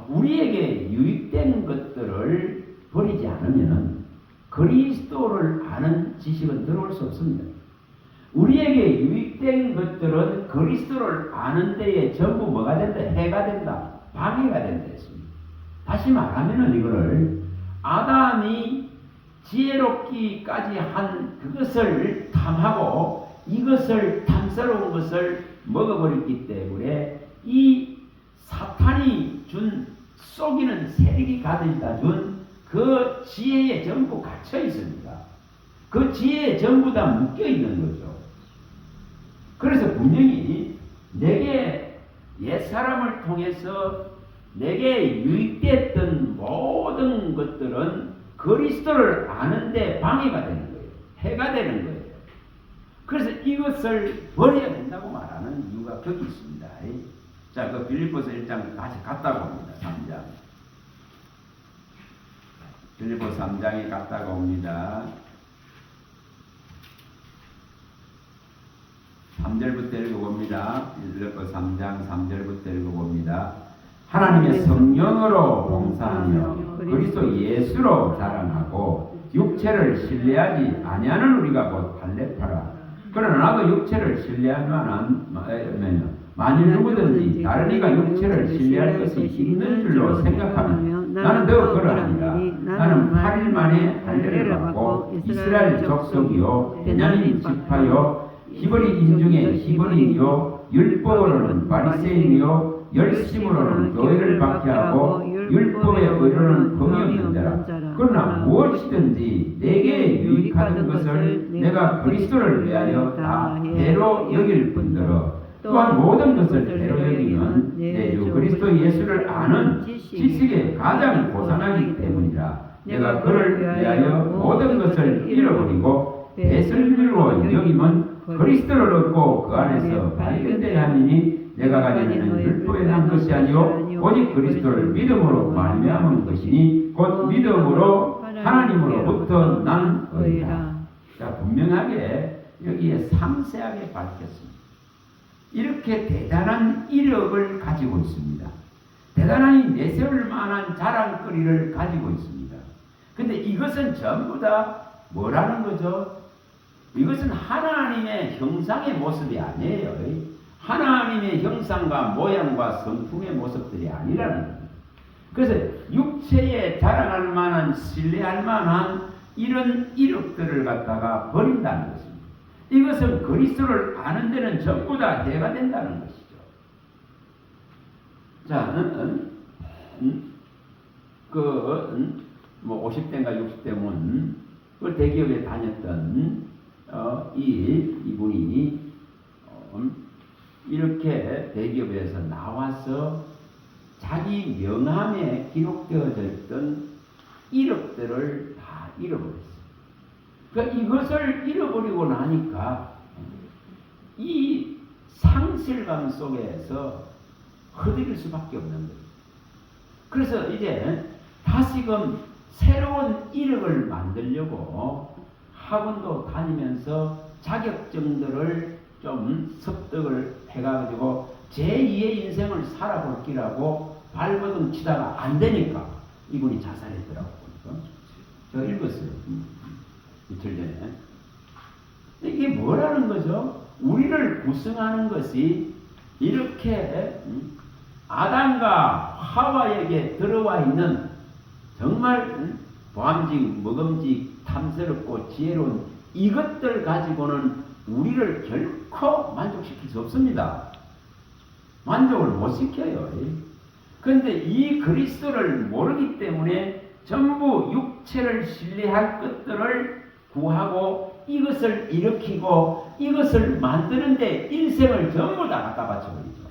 우리에게 유익된 것들을 버리지 않으면 그리스도를 아는 지식은 들어올 수 없습니다. 우리에게 유익된 것들은 그리스도를 아는 데에 전부 뭐가 된다? 해가 된다. 방해가 된다 했습니다. 다시 말하면 이거를 아담이 지혜롭기까지 한 그것을 탐하고 이것을 탐스러운 것을 먹어버렸기 때문에 이 사탄이 준 속이는 세력이 가져다 준 그 지혜에 전부 갇혀 있습니다. 그 지혜에 전부 다 묶여 있는 거죠. 그래서 분명히 내게 옛사람을 통해서 내게 유익됐던 모든 것들은 그리스도를 아는데 방해가 되는 거예요. 해가 되는 거예요. 그래서 이것을 버려야 된다고 말하는 이유가 거기 있습니다. 자, 그 빌립보서 1장 다시 갔다가 옵니다. 3장. 빌립보서 3장에 갔다가 옵니다. 3절부터 읽어봅니다. 빌립보서 3장 3절부터 읽어봅니다. 하나님의 성령으로 봉사하며 그리스도 예수로 자랑하고 육체를 신뢰하지 아니하는 우리가 곧 할례파라. 그러나 나도 육체를 신뢰할 만한 만일 누구든지 다른 이가 육체를 신뢰할 것이 있는 줄로 생각하면 나는 더욱 그러하니라. 나는 8일 만에 할례를 받고 이스라엘 족속이요 베냐민 지파요 히브리 인중의 히브리이요 율법으로는 바리새인이요 열심으로는 교회를 박해하고 율법의 의로는 범이 없는 자라. 그러나 무엇이든지 내게 유익하던 것을 내가 그리스도를 위하여 다 해로 여길 뿐더러 또한 모든 것을 해로 여기면 내 주 그리스도 예수를 아는 지식에 가장 고상하기 때문이라. 내가 그를 위하여 모든 것을 잃어버리고 배슬 밀고 여기면 그리스도를 얻고 그 안에서 발견되려 함이니 내가 가지는 율법에 난 것이 아니요 오직 그리스도를 믿음으로 말미암은 것이니 곧 믿음으로 하나님으로부터 난 의라. 자, 분명하게 여기에 상세하게 밝혔습니다. 이렇게 대단한 이력을 가지고 있습니다. 대단하니 내세울 만한 자랑거리를 가지고 있습니다. 근데 이것은 전부 다 뭐라는 거죠? 이것은 하나님의 형상의 모습이 아니에요. 하나님의 형상과 모양과 성품의 모습들이 아니라는 겁니다. 그래서 육체에 자랑할 만한, 신뢰할 만한 이런 이력들을 갖다가 버린다는 것입니다. 이것은 그리스도를 아는 데는 전부 다 해가 된다는 것이죠. 자, 50대인가 60대면 그 대기업에 다녔던 이분이 이렇게 대기업에서 나와서 자기 명함에 기록되어져 있던 이력들을 다 잃어버렸어요. 그러니까 이것을 잃어버리고 나니까 이 상실감 속에서 허덕일 수밖에 없는 거예요. 그래서 이제 다시금 새로운 이력을 만들려고 학원도 다니면서 자격증들을 좀 습득을 해가지고 제2의 인생을 살아볼 기라고 발버둥 치다가 안 되니까 이분이 자살했더라고요. 제가 읽었어요. 이틀 전에. 이게 뭐라는 거죠? 우리를 구성하는 것이 이렇게 아담과 하와에게 들어와 있는 정말 보암직, 먹음직, 탐스럽고 지혜로운 이것들 가지고는 우리를 결코 만족시킬 수 없습니다. 만족을 못 시켜요. 그런데 이 그리스도를 모르기 때문에 전부 육체를 신뢰할 것들을 구하고 이것을 일으키고 이것을 만드는데 일생을 전부 다 갖다 바쳐버리죠.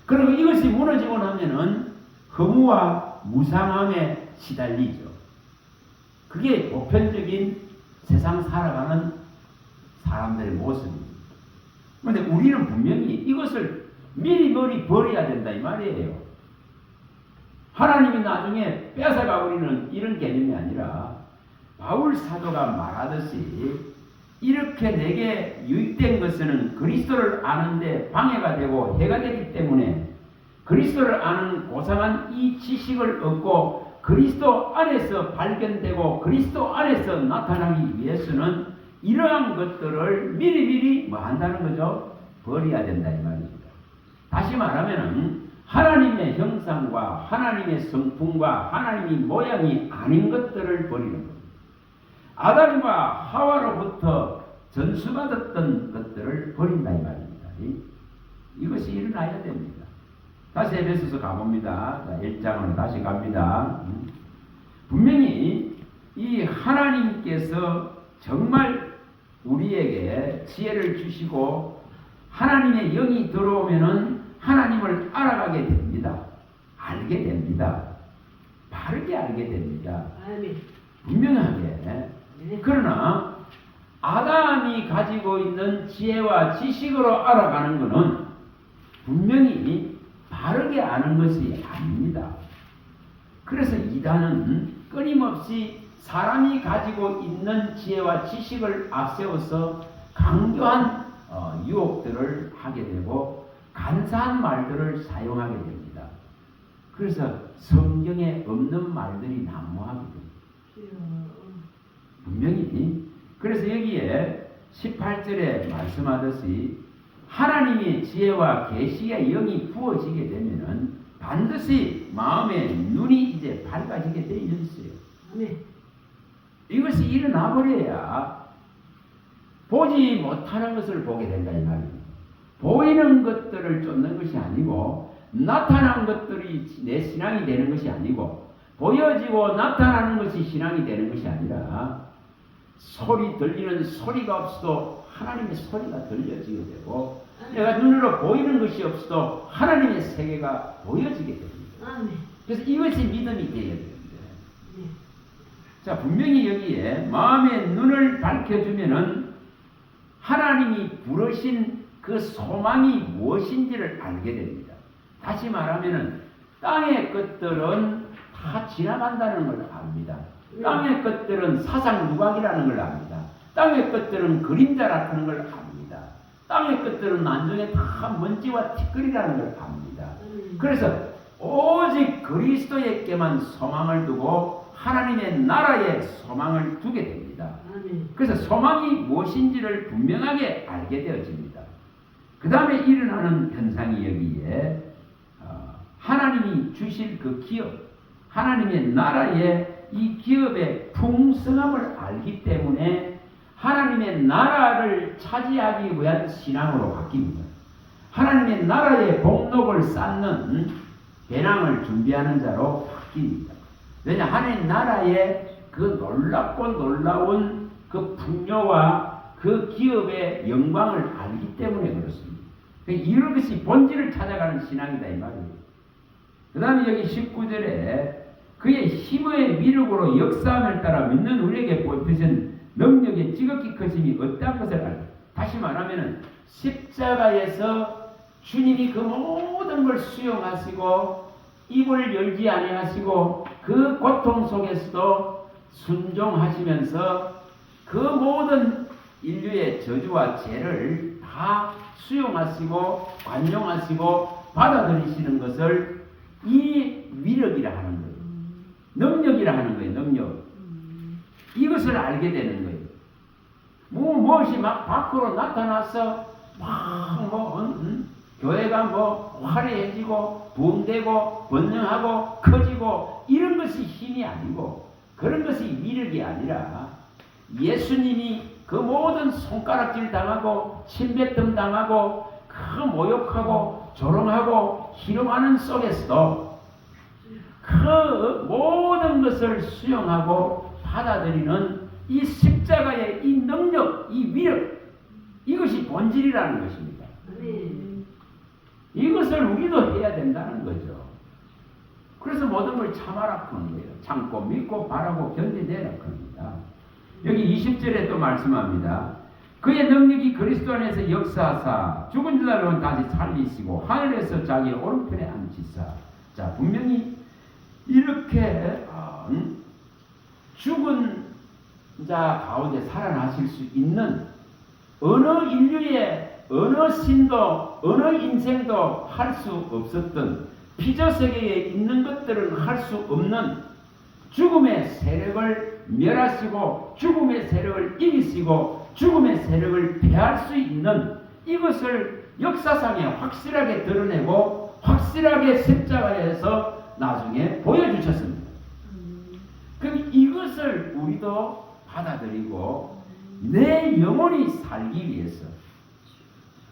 그리고 이것이 무너지고 나면은 허무와 무상함에 시달리죠. 그게 보편적인 세상 살아가는 사람들의 모습입니다. 그런데 우리는 분명히 이것을 미리미리 버려야 된다 이 말이에요. 하나님이 나중에 뺏어가 버리는 이런 개념이 아니라 바울 사도가 말하듯이 이렇게 내게 유익된 것은 그리스도를 아는데 방해가 되고 해가 되기 때문에 그리스도를 아는 고상한 이 지식을 얻고 그리스도 안에서 발견되고 그리스도 안에서 나타나기 위해서는 이러한 것들을 미리미리 뭐 한다는 거죠? 버려야 된다 이 말입니다. 다시 말하면 하나님의 형상과 하나님의 성품과 하나님의 모양이 아닌 것들을 버리는 겁니다. 아담과 하와로부터 전수받았던 것들을 버린다 이 말입니다. 이것이 일어나야 됩니다. 다시 에베소서 가봅니다. 1장으로 다시 갑니다. 분명히 이 하나님께서 정말 우리에게 지혜를 주시고 하나님의 영이 들어오면은 하나님을 알아가게 됩니다. 알게 됩니다. 바르게 알게 됩니다. 분명하게. 그러나 아담이 가지고 있는 지혜와 지식으로 알아가는 것은 분명히 바르게 아는 것이 아닙니다. 그래서 이단은 끊임없이 사람이 가지고 있는 지혜와 지식을 앞세워서 강조한 유혹들을 하게 되고 간사한 말들을 사용하게 됩니다. 그래서 성경에 없는 말들이 난무하게 됩니다. 분명히 그래서 여기에 18절에 말씀하듯이 하나님의 지혜와 계시의 영이 부어지게 되면은 반드시 마음의 눈이 이제 밝아지게 되어 있어요. 이것이 일어나 버려야 보지 못하는 것을 보게 된다 이 말입니다. 보이는 것들을 쫓는 것이 아니고 나타난 것들이 내 신앙이 되는 것이 아니고 보여지고 나타나는 것이 신앙이 되는 것이 아니라 소리 들리는 소리가 없어도 하나님의 소리가 들려지게 되고 내가 눈으로 보이는 것이 없어도 하나님의 세계가 보여지게 됩니다. 그래서 이것이 믿음이 되어야 됩니다. 자, 분명히 여기에 마음의 눈을 밝혀주면은 하나님이 부르신 그 소망이 무엇인지를 알게 됩니다. 다시 말하면은 땅의 것들은 다 지나간다는 걸 압니다. 땅의 것들은 사상 누각이라는 걸 압니다. 땅의 것들은 그림자라 하는 걸 압니다. 땅의 것들은 나중에 다 먼지와 티끌이라는 걸 압니다. 그래서 오직 그리스도에게만 소망을 두고 하나님의 나라에 소망을 두게 됩니다. 그래서 소망이 무엇인지를 분명하게 알게 되어집니다. 그 다음에 일어나는 현상이 여기에 하나님이 주실 그 기업, 하나님의 나라의 이 기업의 풍성함을 알기 때문에 하나님의 나라를 차지하기 위한 신앙으로 바뀝니다. 하나님의 나라의 복록을 쌓는 배낭을 준비하는 자로 바뀝니다. 왜냐, 하나님 나라의 그 놀랍고 놀라운 그 풍요와 그 기업의 영광을 알기 때문에 그렇습니다. 이런 것이 본질을 찾아가는 신앙이다 이 말이에요. 그 다음에 여기 19절에 그의 힘의 미력으로 역사함을 따라 믿는 우리에게 보여주신 능력의 지극히 크심이 어떠한 것을 알고, 다시 말하면 십자가에서 주님이 그 모든 걸 수용하시고 입을 열지 아니하시고 그 고통 속에서도 순종하시면서 그 모든 인류의 저주와 죄를 다 수용하시고 관용하시고 받아들이시는 것을 이 위력이라 하는 거예요. 능력이라 하는 거예요. 능력. 이것을 알게 되는 거예요. 무엇이 막 밖으로 나타나서 교회가 화려해지고 부흥되고 번영하고 커지고 이런 것이 힘이 아니고 그런 것이 위력이 아니라 예수님이 그 모든 손가락질 당하고 침뱉음 당하고 그 모욕하고 조롱하고 희롱하는 속에서도 그 모든 것을 수용하고 받아들이는 이 십자가의 이 능력, 이 위력, 이것이 본질이라는 것입니다. 이것을 우리도 해야 된다는 거죠. 그래서 모든 걸 참아라 그런 거예요. 참고 믿고 바라고 견디내라 그럽니다. 여기 20절에 또 말씀합니다. 그의 능력이 그리스도 안에서 역사하사 죽은 자들은 다시 살리시고 하늘에서 자기 오른편에 앉히사. 자, 분명히 이렇게 죽은 자 가운데 살아나실 수 있는 어느 인류의 어느 신도 어느 인생도 할 수 없었던 피조세계에 있는 것들은 할 수 없는 죽음의 세력을 멸하시고 죽음의 세력을 이기시고 죽음의 세력을 패할 수 있는 이것을 역사상에 확실하게 드러내고 확실하게 십자가에서 나중에 보여주셨습니다. 그럼 이것을 우리도 받아들이고 내 영혼이 살기 위해서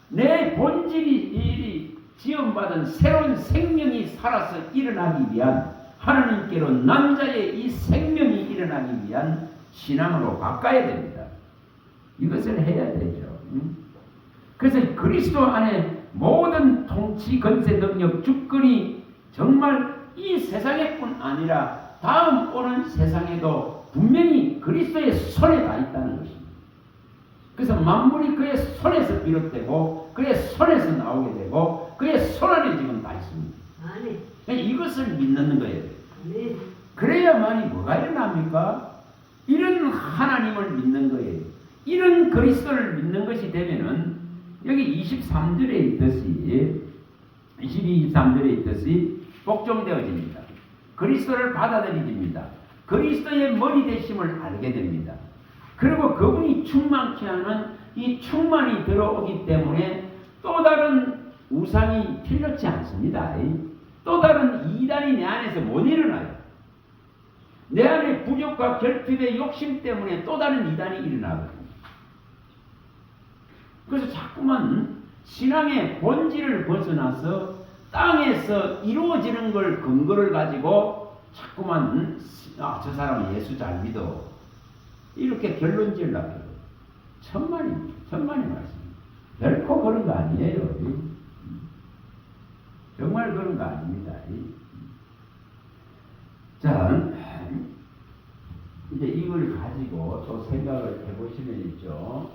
내 본질이 지음받은 새로운 생명이 살아서 일어나기 위한 하나님께로 남자의 이 생명이 일어나기 위한 신앙으로 바꿔야 됩니다. 이것을 해야 되죠. 그래서 그리스도 안에 모든 통치, 건세, 능력, 주권이 정말 이 세상에뿐 아니라 다음 오는 세상에도 분명히 그리스도의 손에 다 있다는 것입니다. 그래서 만물이 그의 손에서 비롯되고 그의 손에서 나오게 되고 그의 손 안에 지금 다 있습니다. 이것을 믿는 거예요. 그래야만이 뭐가 일어납니까? 이런 하나님을 믿는 거예요. 이런 그리스도를 믿는 것이 되면은 여기 23절에 있듯이 22, 23절에 있듯이 복종되어집니다. 그리스도를 받아들이집니다. 그리스도의 머리 되심을 알게 됩니다. 그리고 그분이 충만케 하는 이 충만이 들어오기 때문에 또 다른 우상이 필요치 않습니다. 또 다른 이단이 내 안에서 못 일어나요. 내 안에 부족과 결핍의 욕심 때문에 또 다른 이단이 일어나거든요. 그래서 자꾸만 신앙의 본질을 벗어나서 땅에서 이루어지는 걸 근거를 가지고 자꾸만 저 사람은 예수 잘 믿어 이렇게 결론 지으려고 해요. 천만입니다. 천만의 말씀입니다. 결코 그런 거 아니에요. 정말 그런 거 아닙니다. 자, 이제 이걸 가지고 또 생각을 해보시면 있죠.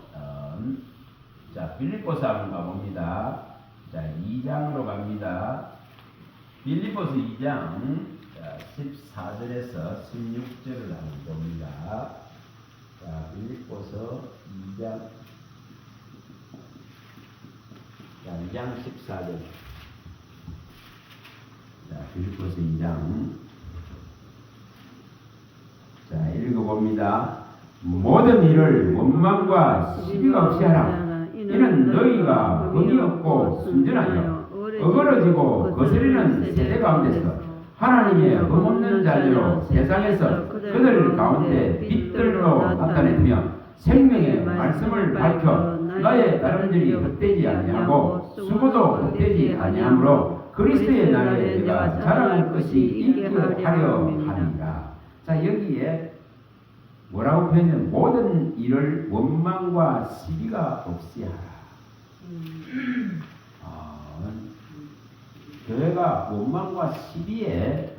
자, 빌립보서 한번 가봅니다. 자, 2장으로 갑니다. 빌립보서 2장 14절에서 16절을 한번 봅니다. 자, 빌립보서 2장, 자, 2장 14절. 자, 빌립보서 2장. 자, 읽어봅니다. 모든 일을 원망과 시비가 없이 하라. 이는 너희가 흠이 없고 순전하여 어그러지고 거스리는 세대 가운데서 하나님의 흠없는 자녀로 세상에서 그들 가운데 빛들로 나타내며 생명의 말씀을 밝혀 너의 다름질이 헛되지 아니하고 수고도 헛되지 아니하므로 그리스도의 날에 내가 자랑할 것이 인기하려 하니라. 자, 여기에 뭐라고 표현하면 모든 일을 원망과 시비가 없이 하라. 교회가 원망과 시비에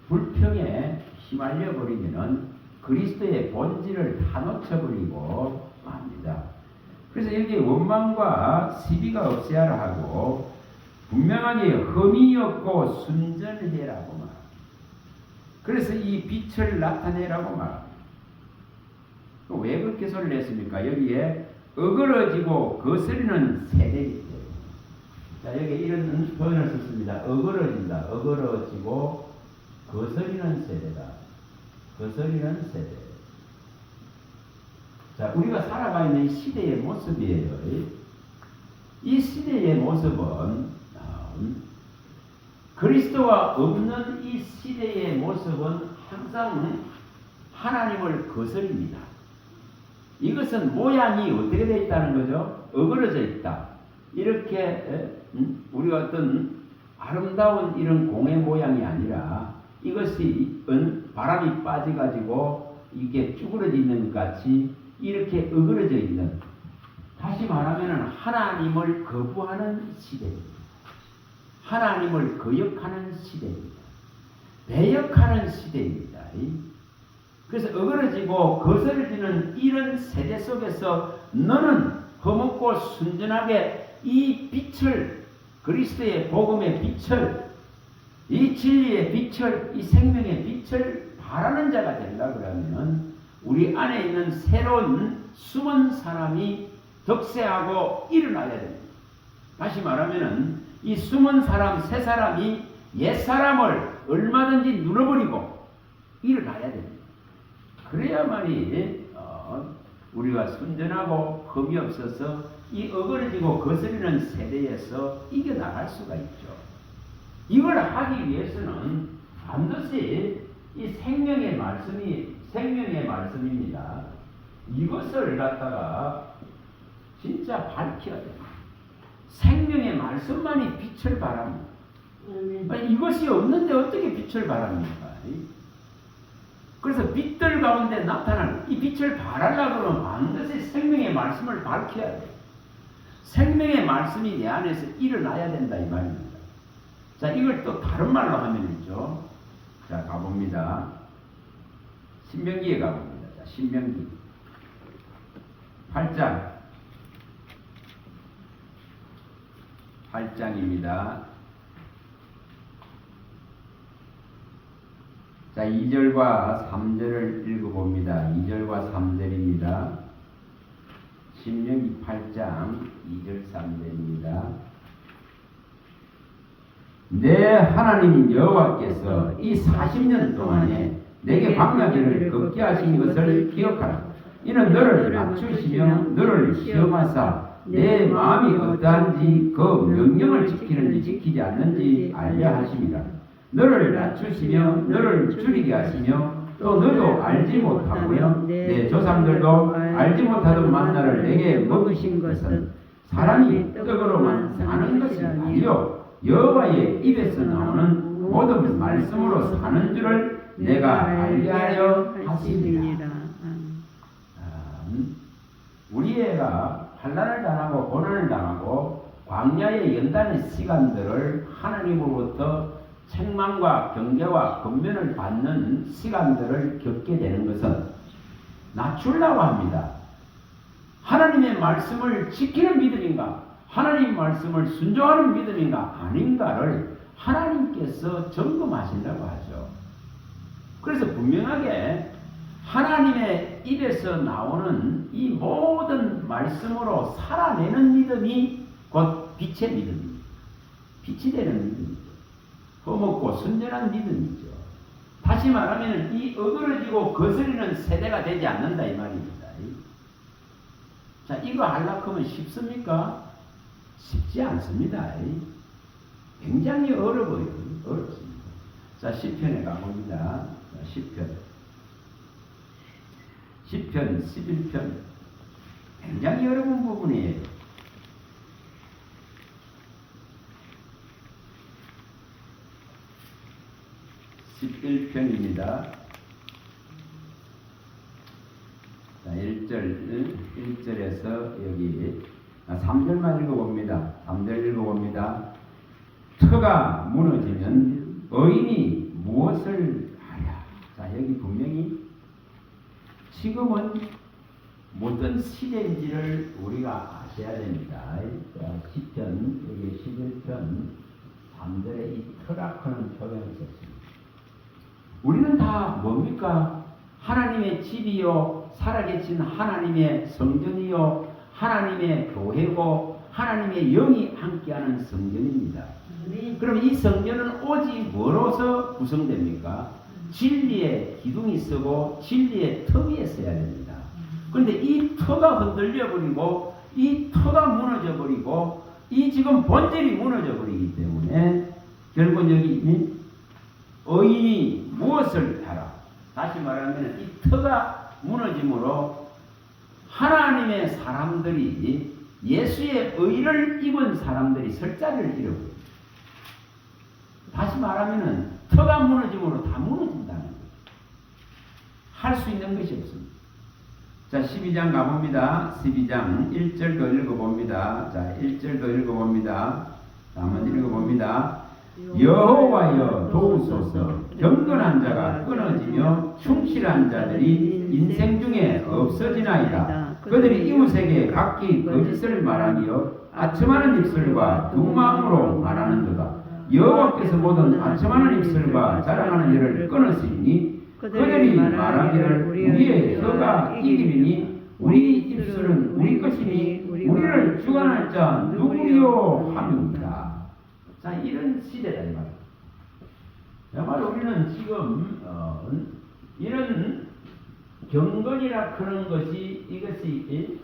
불평에 휘말려 버리면은 그리스도의 본질을 다 놓쳐버리고 맙니다. 그래서 여기 원망과 시비가 없이 하라 하고 분명하게 흠이 없고 순전해라고 말합니다. 그래서 이 빛을 나타내라고 말합니다. 왜 그렇게 소리를 했습니까? 여기에 어그러지고 거스리는 세대이기 때문에. 자, 여기 이런 표현을 썼습니다. 어그러진다. 어그러지고 거스리는 세대다. 거스리는 세대. 자, 우리가 살아가 있는 시대의 모습이에요. 이 시대의 모습은 그리스도가 없는 이 시대의 모습은 항상 하나님을 거스립니다. 이것은 모양이 어떻게 되어 있다는 거죠? 어그러져 있다. 이렇게 우리가 어떤 아름다운 이런 공의 모양이 아니라 이것이 바람이 빠져가지고 이게 쭈그러져 있는 것 같이 이렇게 어그러져 있는, 다시 말하면 하나님을 거부하는 시대입니다. 하나님을 거역하는 시대입니다. 배역하는 시대입니다. 그래서 어그러지고 거스러지는 이런 세대 속에서 너는 흠없고 순전하게 이 빛을, 그리스도의 복음의 빛을, 이 진리의 빛을, 이 생명의 빛을 바라는 자가 된다 그러면 우리 안에 있는 새로운 숨은 사람이 득세하고 일어나야 됩니다. 다시 말하면 이 숨은 사람, 새 사람이 옛 사람을 얼마든지 눌러버리고 일어나야 됩니다. 그래야만이 우리가 순전하고 흠이 없어서 이 어그러지고 거스리는 세대에서 이겨나갈 수가 있죠. 이걸 하기 위해서는 반드시 이 생명의 말씀입니다. 이것을 갖다가 진짜 밝혀야 됩니다. 생명의 말씀만이 빛을 발합니다. 이것이 없는데 어떻게 빛을 발합니까? 그래서 빛들 가운데 나타나는 이 빛을 발하려고 하면 반드시 생명의 말씀을 밝혀야 돼요. 생명의 말씀이 내 안에서 일어나야 된다 이 말입니다. 자, 이걸 또 다른 말로 하면 있죠. 자, 가봅니다. 신명기에 가봅니다. 자, 신명기 8장입니다. 자, 2절과 3절을 읽어봅니다. 2절과 3절입니다. 신명기 8장 2절 3절입니다. 내 하나님 여호와께서 이 40년 동안에 내게 광야길을 걷게 하신 것을 기억하라. 이는 너를 낮추시며 너를 시험하사 내 마음이 어떠한지 그 명령을 지키는지 지키지 않는지 알려 하심이라. 너를 낮추시며 너를 줄이게 하시며 또 너도 알지 못하고요 내 조상들도 알지 못하던 만나를 내게 먹으신 것은 사람이 떡으로만 사는 것이 아니요 여호와의 입에서 나오는 모든 말씀으로 사는 줄을 내가 알게 하려 하시니라. 우리 애가 환난을 당하고 고난을 당하고 광야의 연단의 시간들을 하나님으로부터 책망과 경계와 권면을 받는 시간들을 겪게 되는 것은 낮추려고 합니다. 하나님의 말씀을 지키는 믿음인가, 하나님 말씀을 순종하는 믿음인가 아닌가를 하나님께서 점검하신다고 하죠. 그래서 분명하게 하나님의 입에서 나오는 이 모든 말씀으로 살아내는 믿음이 곧 빛의 믿음입니다. 빛이 되는 믿음이죠. 허먹고 순전한 믿음이죠. 다시 말하면 이 어그러지고 거스리는 세대가 되지 않는다 이 말입니다. 자, 이거 하려고 하면 쉽습니까? 쉽지 않습니다. 굉장히 어렵습니다. 자, 시편에 가봅니다. 자, 시편 11편 굉장히 어려운 부분이에요. 11편입니다. 자, 1절에서 여기 3절만 읽어봅니다. 3절 읽어봅니다. 터가 무너지면 의인이 무엇을 하랴. 자, 여기 분명히 지금은 어떤 시대인지를 우리가 아셔야 됩니다. 자, 시편 여기 11편 3절에 이 터라크는 표현을 썼습니다. 우리는 다 뭡니까? 하나님의 집이요, 살아계신 하나님의 성전이요, 하나님의 교회고, 하나님의 영이 함께하는 성전입니다. 그럼 이 성전은 오직 뭐로서 구성됩니까? 진리의 기둥이 서고 진리의 터 위에 서야 됩니다. 그런데 이 터가 흔들려 버리고 이 터가 무너져 버리고 이 지금 본질이 무너져 버리기 때문에 결국은 여기 의인이 무엇을 하라. 다시 말하면 이 터가 무너짐으로 하나님의 사람들이 예수의 의를 입은 사람들이 설 자리를 잃어버립니다. 다시 말하면 터가 무너짐으로 다 무너진다는 거예요. 할 수 있는 것이 없습니다. 자, 12장 가봅니다. 12장 1절도 읽어봅니다. 자, 1절도 읽어봅니다. 자, 한번 읽어봅니다. 여호와여 도우소서. 경건한 자가 끊어지며 충실한 자들이 인생 중에 없어지나이다. 그들이 이웃에게 각기 거짓을 말하며 아첨하는 입술과 두 마음으로 말하는도다. 여호와께서 모든 아첨하는 입술과 자랑하는 일을 끊으시니 그들이 말하기를 우리의 혀가 이기리니 우리 입술은 우리 것이니 우리를 주관할 자 누구요 하옵니다. 자, 이런 시대다 이 말이에요. 정말 우리는 지금 이런 경건이라 그런 것이 이것이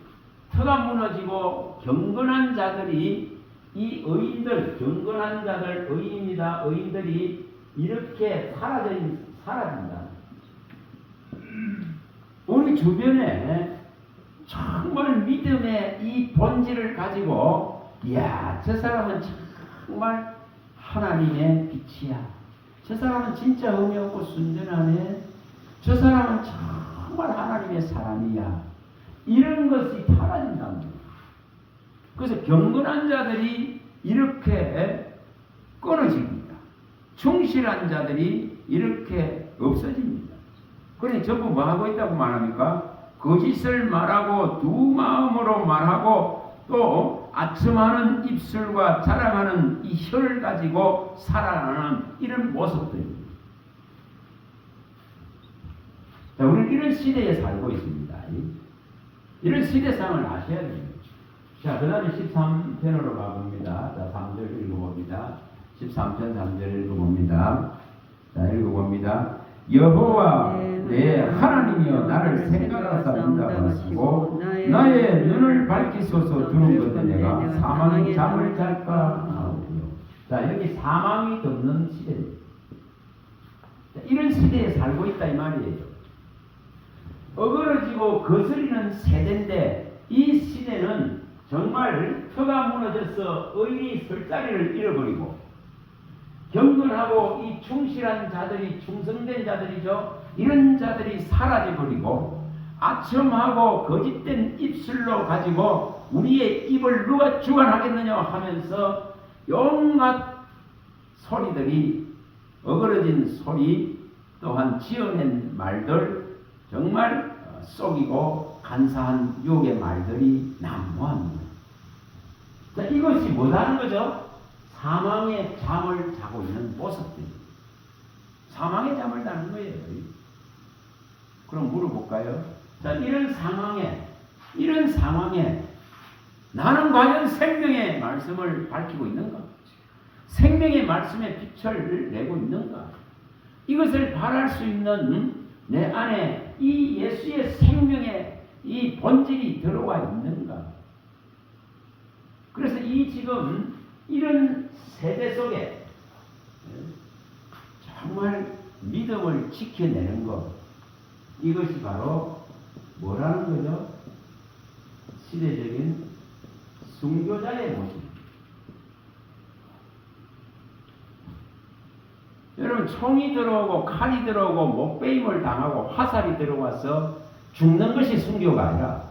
터가 무너지고 경건한 자들이 이 의인들 경건한 자들 의인입니다. 의인들이 이렇게 사라진다. 우리 주변에 정말 믿음의 이 본질을 가지고 이야 저 사람은 정말 하나님의 빛이야. 저 사람은 진짜 의미 없고 순전하네. 저 사람은 정말 하나님의 사람이야. 이런 것이 사라진다는 거예요. 그래서 경건한 자들이 이렇게 끊어집니다. 충실한 자들이 이렇게 없어집니다. 그러니 전부 뭐 하고 있다고 말합니까? 거짓을 말하고 두 마음으로 말하고 또 아첨하는 입술과 자랑하는 이 혀를 가지고 살아가는 이런 모습들입니다. 자, 우리는 이런 시대에 살고 있습니다. 이런 시대상을 아셔야 됩니다. 자, 그 다음에 13편으로 가봅니다. 자, 3절 읽어봅니다. 13편 3절 읽어봅니다. 자, 읽어봅니다. 여호와 내 하나님이여 나를 생각하사 인도하시고 나의 눈을 밝히소서. 두려워서 내가 사망의 잠을 잘까 하오며. 자, 여기 사망이 덮는 시대입니다. 자, 이런 시대에 살고 있다 이 말이에요. 어그러지고 거스리는 세대인데 이 시대는 정말 터가 무너져서 의인이 설 자리를 잃어버리고 경건하고 이 충실한 자들이 충성된 자들이죠. 이런 자들이 사라져버리고 아첨하고 거짓된 입술로 가지고 우리의 입을 누가 주관하겠느냐 하면서 온갖 소리들이 어그러진 소리 또한 지어낸 말들 정말 속이고 간사한 욕의 말들이 난무합니다. 자, 이것이 뭐라는 거죠? 사망의 잠을 자고 있는 모습들입니다. 사망의 잠을 자는 거예요. 그럼 물어볼까요? 자, 이런 상황에 나는 과연 생명의 말씀을 밝히고 있는가? 생명의 말씀에 빛을 내고 있는가? 이것을 바랄 수 있는 내 안에 이 예수의 생명의 이 본질이 들어와 있는가? 그래서 이 지금 이런 세대 속에 정말 믿음을 지켜내는 것, 이것이 바로 뭐라는 거죠? 시대적인 순교자의 모습. 여러분, 총이 들어오고 칼이 들어오고 목베임을 당하고 화살이 들어와서 죽는 것이 순교가 아니라,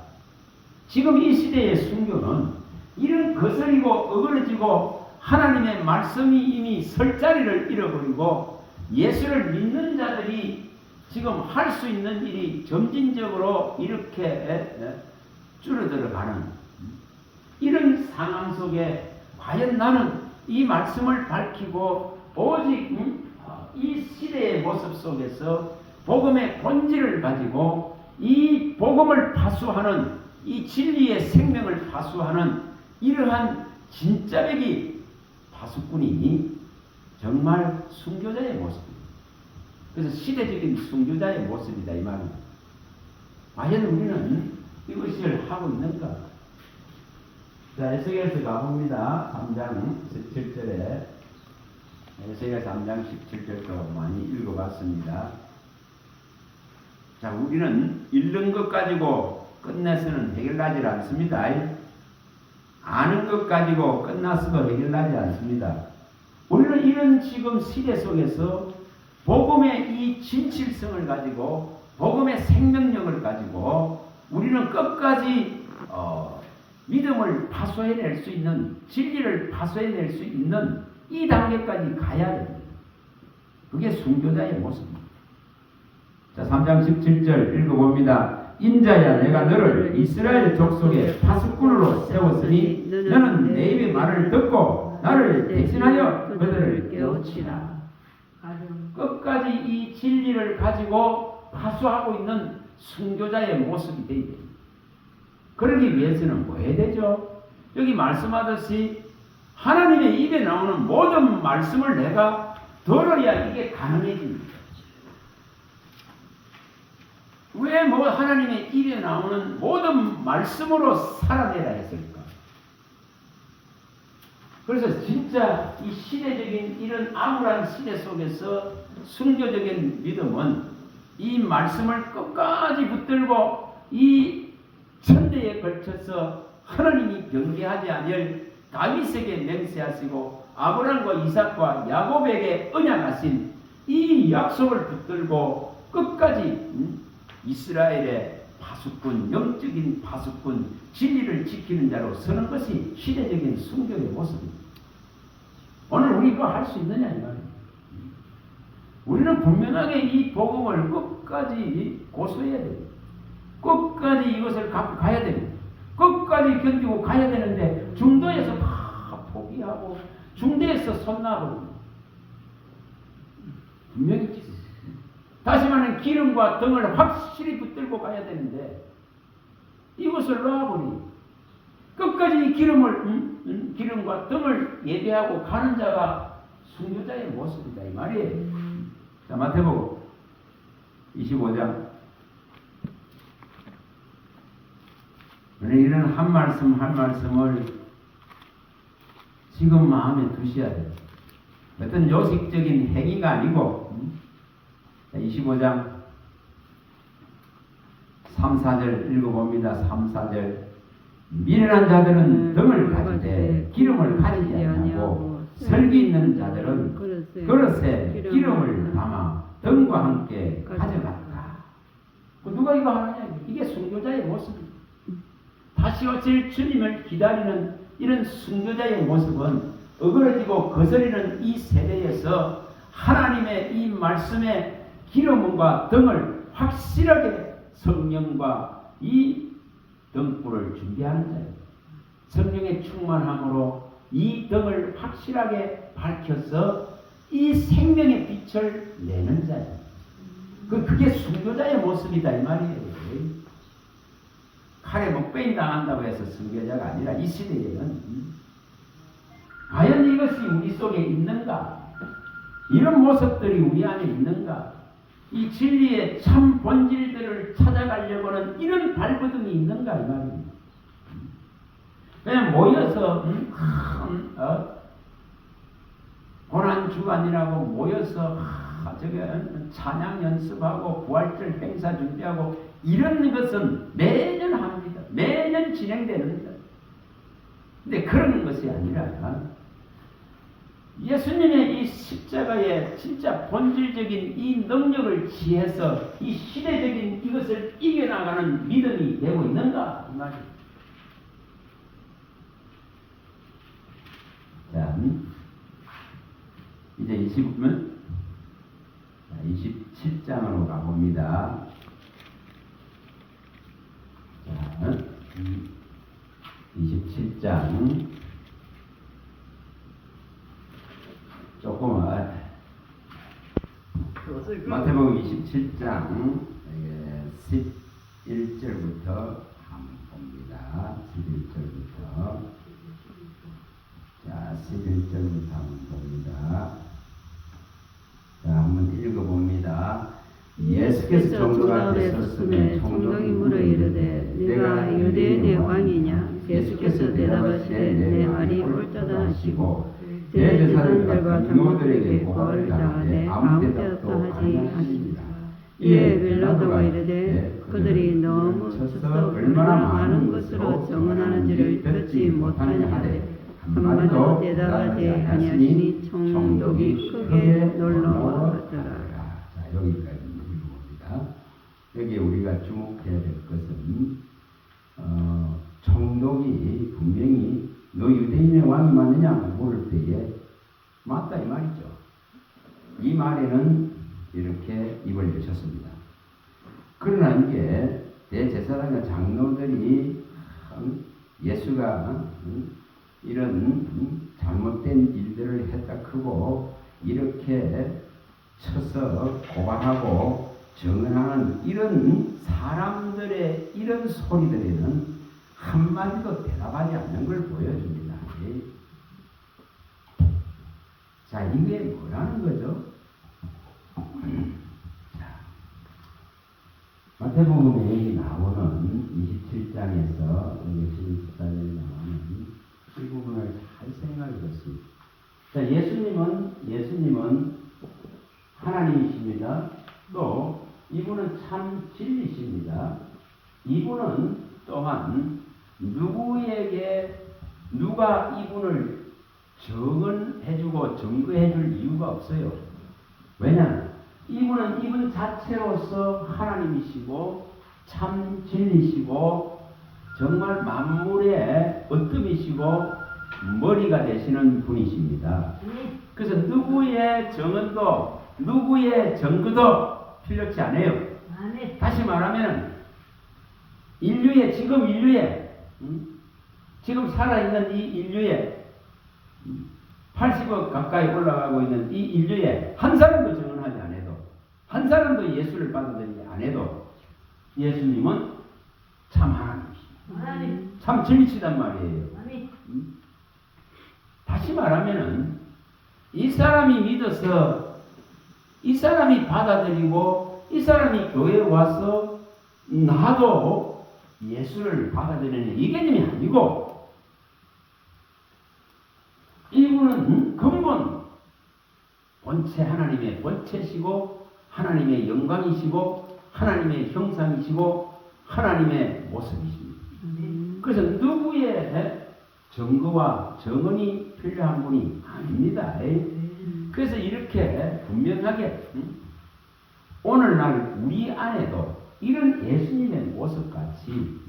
지금 이 시대의 순교는 이런 거스리고 어그러지고 하나님의 말씀이 이미 설 자리를 잃어버리고 예수를 믿는 자들이 지금 할 수 있는 일이 점진적으로 이렇게 줄어들어가는 이런 상황 속에 과연 나는 이 말씀을 밝히고 오직 이 시대의 모습 속에서 복음의 본질을 가지고 이 복음을 파수하는, 이 진리의 생명을 파수하는 이러한 진짜배기 파수꾼이 정말 순교자의 모습입니다. 그래서 시대적인 순교자의 모습이다 이 말입니다. 과연 우리는 이것을 하고 있는가? 자, 에스겔서 가봅니다. 3장 17절에 에스겔 3장 17절도 많이 읽어봤습니다. 자, 우리는 읽는 것 가지고 끝내서는 해결나지 않습니다. 아는 것 가지고 끝나서도 해결나지 않습니다. 우리는 이런 지금 시대 속에서 복음의 이 진실성을 가지고 복음의 생명력을 가지고 우리는 끝까지 믿음을 파쇄해낼 수 있는, 진리를 파쇄해낼 수 있는 이 단계까지 가야 됩니다. 그게 순교자의 모습입니다. 자, 3장 17절 읽어봅니다. 인자야, 내가 너를 이스라엘 족속의 파수꾼으로 세웠으니 너는 내 입의 말을 듣고 나를 대신하여 그들을 깨우치라. 끝까지 이 진리를 가지고 파수하고 있는 순교자의 모습이 되어야 됩니다. 그러기 위해서는 뭐 해야 되죠? 여기 말씀하듯이 하나님의 입에 나오는 모든 말씀을 내가 들어야 이게 가능해집니다. 왜 하나님의 입에 나오는 모든 말씀으로 살아내라 했을까? 그래서 진짜 이 시대적인 이런 암울한 시대 속에서 순교적인 믿음은 이 말씀을 끝까지 붙들고 이 천대에 걸쳐서 하나님이 경계하지 아니할 다윗에게 맹세하시고 아브라함과 이삭과 야곱에게 언약하신 이 약속을 붙들고 끝까지 이스라엘의 파수꾼, 영적인 파수꾼, 진리를 지키는 자로 서는 것이 시대적인 순교의 모습입니다. 오늘 우리가 할 수 있느냐 이 말입니다. 우리는 분명하게 이 복음을 끝까지 고수해야 됩니다. 끝까지 이것을 갖고 가야 됩니다. 끝까지 견디고 가야 되는데 중도에서 다 포기하고 중도에서 손 놔버립니다. 분명히 다시 말하면 기름과 등을 확실히 붙들고 가야 되는데 이것을 놔버리 끝까지 기름과 등을 예배하고 가는 자가 순교자의 모습이다 이 말이에요. 자, 마태복음 25장. 이런 한 말씀을 지금 마음에 두셔야 돼요. 어떤 요식적인 행위가 아니고 25장 3, 4절 읽어봅니다. 3, 4절 미련한 자들은 등을 가지되 기름을 가리지 아니하고 설기 있는 자들은 그릇에 기름을 담아 등과 함께 가져갔다. 누가 이거 하느냐? 이게 순교자의 모습입니다. 다시 오실 주님을 기다리는 이런 순교자의 모습은 어그러지고 거스리는 이 세대에서 하나님의 이 말씀의 기름과 등을 확실하게 성령과 이 등불을 준비하는 자예요. 성령의 충만함으로 이 등을 확실하게 밝혀서 이 생명의 빛을 내는 자예요. 그게 순교자의 모습이다 이 말이에요. 칼에 목베임 당한다고 해서 순교자가 아니라 이 시대에는 과연 이것이 우리 속에 있는가? 이런 모습들이 우리 안에 있는가? 이 진리의 참 본질들을 찾아가려고는 이런 발버둥이 있는가 이 말입니다. 그냥 모여서 고난 주간이라고 모여서 찬양 연습하고 부활절 행사 준비하고 이런 것은 매년 합니다. 매년 진행되는데 근데 그런 것이 아니라 예수님의 이 십자가의 진짜 본질적인 이 능력을 취해서 이 시대적인 이것을 이겨나가는 믿음이 되고 있는가 이 말이에요. 자, 이제 27장으로 가봅니다. 자, 27장 조금은 마태복음 27장 11절부터 한번 봅니다. 11절부터 자 11절부터 한번 봅니다. 자 한번 읽어봅니다. 예수께서 종로 앞에 섰으며 총독이 물어 이르되 네가 유대인의 왕이냐? 예수께서 대답하시되 내 말이 옳도다 하시고 대제사장들과 장로들에게 고발을 당하되 아무 대답도 하지 않습니다. 이에 빌라도가 이르되 그들이 너무 쳐서 얼마나 많은 것으로 증언하는지를 듣지 못하냐 하되 한마디도 대답하지 아니하시니 총독이 크게 놀라워하더라. 자 여기까지 읽어봅니다. 여기 우리가 주목해야 될 것은 총독이 분명히 너 유대인의 왕이 맞느냐 물을 때에 맞다 이 말이죠. 이 말에는 이렇게 입을 여셨습니다. 그러나 이게 대제사장과 장로들이 예수가 이런 잘못된 일들을 했다 크고 이렇게 쳐서 고발하고 증언하는 이런 사람들의 이런 소리들에는 한마디도 대답하지 않는 걸 보여줍니다. 자, 이게 뭐라는 거죠? 자, 마태복음에 여기 나오는 27장에서 여기 14절에 나오는 이 부분을 잘 생각해 보십시오. 자, 예수님은 하나님이십니다. 또 이분은 참 진리십니다. 이분은 또한 누가 이분을 증언해주고 증거해줄 이유가 없어요. 왜냐? 이분 자체로서 하나님이시고 참 진리시고 정말 만물의 어뜸이시고 머리가 되시는 분이십니다. 그래서 누구의 증언도 누구의 증거도 필요치 않아요. 다시 말하면 지금 살아있는 이 인류에 80억 가까이 올라가고 있는 이 인류에 한 사람도 증언하지 않아도 한 사람도 예수를 받아들이지 않아도 예수님은 참 하나님이십니다. 참 진리시단 말이에요. 다시 말하면 이 사람이 믿어서 이 사람이 받아들이고 이 사람이 교회에 와서 나도 예수를 받아들이는 이 개념이 아니고 이분은 근본 본체 하나님의 본체시고 하나님의 영광이시고 하나님의 형상이시고 하나님의 모습이십니다. 그래서 누구의 증거와 증언이 필요한 분이 아닙니다. 그래서 이렇게 분명하게 오늘날 우리 안에도 이런 예수님의 모습같이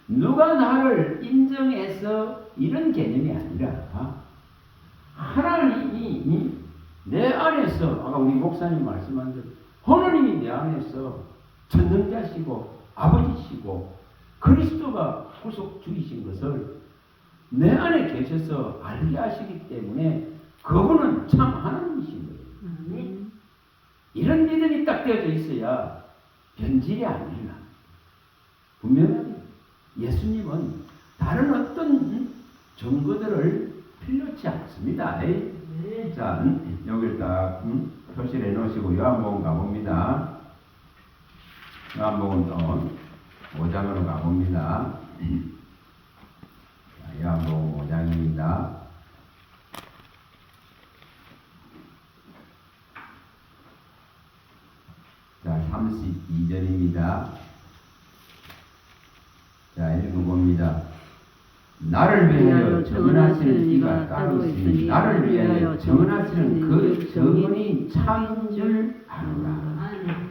누가 나를 인정해서 이런 개념이 아니라 하나님이 내 안에서 아까 우리 목사님 말씀한 대로 하나님이 내 안에서 전능자시고 아버지시고 그리스도가 구속주이신 것을 내 안에 계셔서 알게 하시기 때문에 그분은 참 하나님이신 거예요. 이런 믿음이 딱 되어져 있어야 변질이 안 일어나. 분명하게 예수님은 다른 어떤 증거들을 필요치 않습니다. 자, 여기를 딱 표시를 해놓으시고 요한복음 가봅니다. 요한복음 또 5장으로 가봅니다. 요한복음 5장입니다. 자, 32절입니다. 자, 읽어봅니다. 나를 위하여 정언하시는 이가 따로 있으니 나를 위하여 정언하시는 그 정언이 참인 줄 아노라.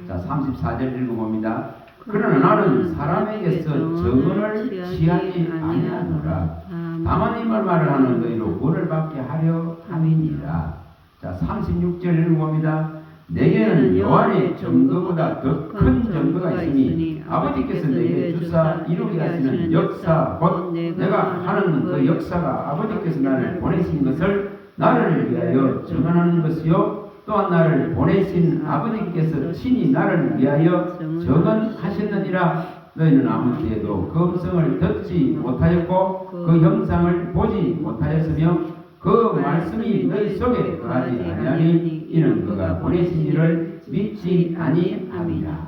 자, 34절 읽어봅니다. 그러나 나는 사람에게서 정언을 취하지 아니하노라. 다만 이 말을 하는 너희로 구원을 받게 하려 함이니라. 자, 36절 읽어봅니다. 내게는 요한의 증거보다 더 큰 증거가 있으니 아버지께서 내게 주사 이루게 하시는 역사 곧 내가 하는 그 역사가 아버지께서 나를 보내신 것을 나를 위하여 증언하는 것이요 또한 나를 보내신 아버지께서 친히 나를 위하여 증언하셨느니라. 너희는 아무 때에도 그 음성을 듣지 못하였고 그 형상을 보지 못하였으며 그 말씀이 너희 속에 거하지 아니하니 이는 그가 보내신 이를 믿지 아니함이라.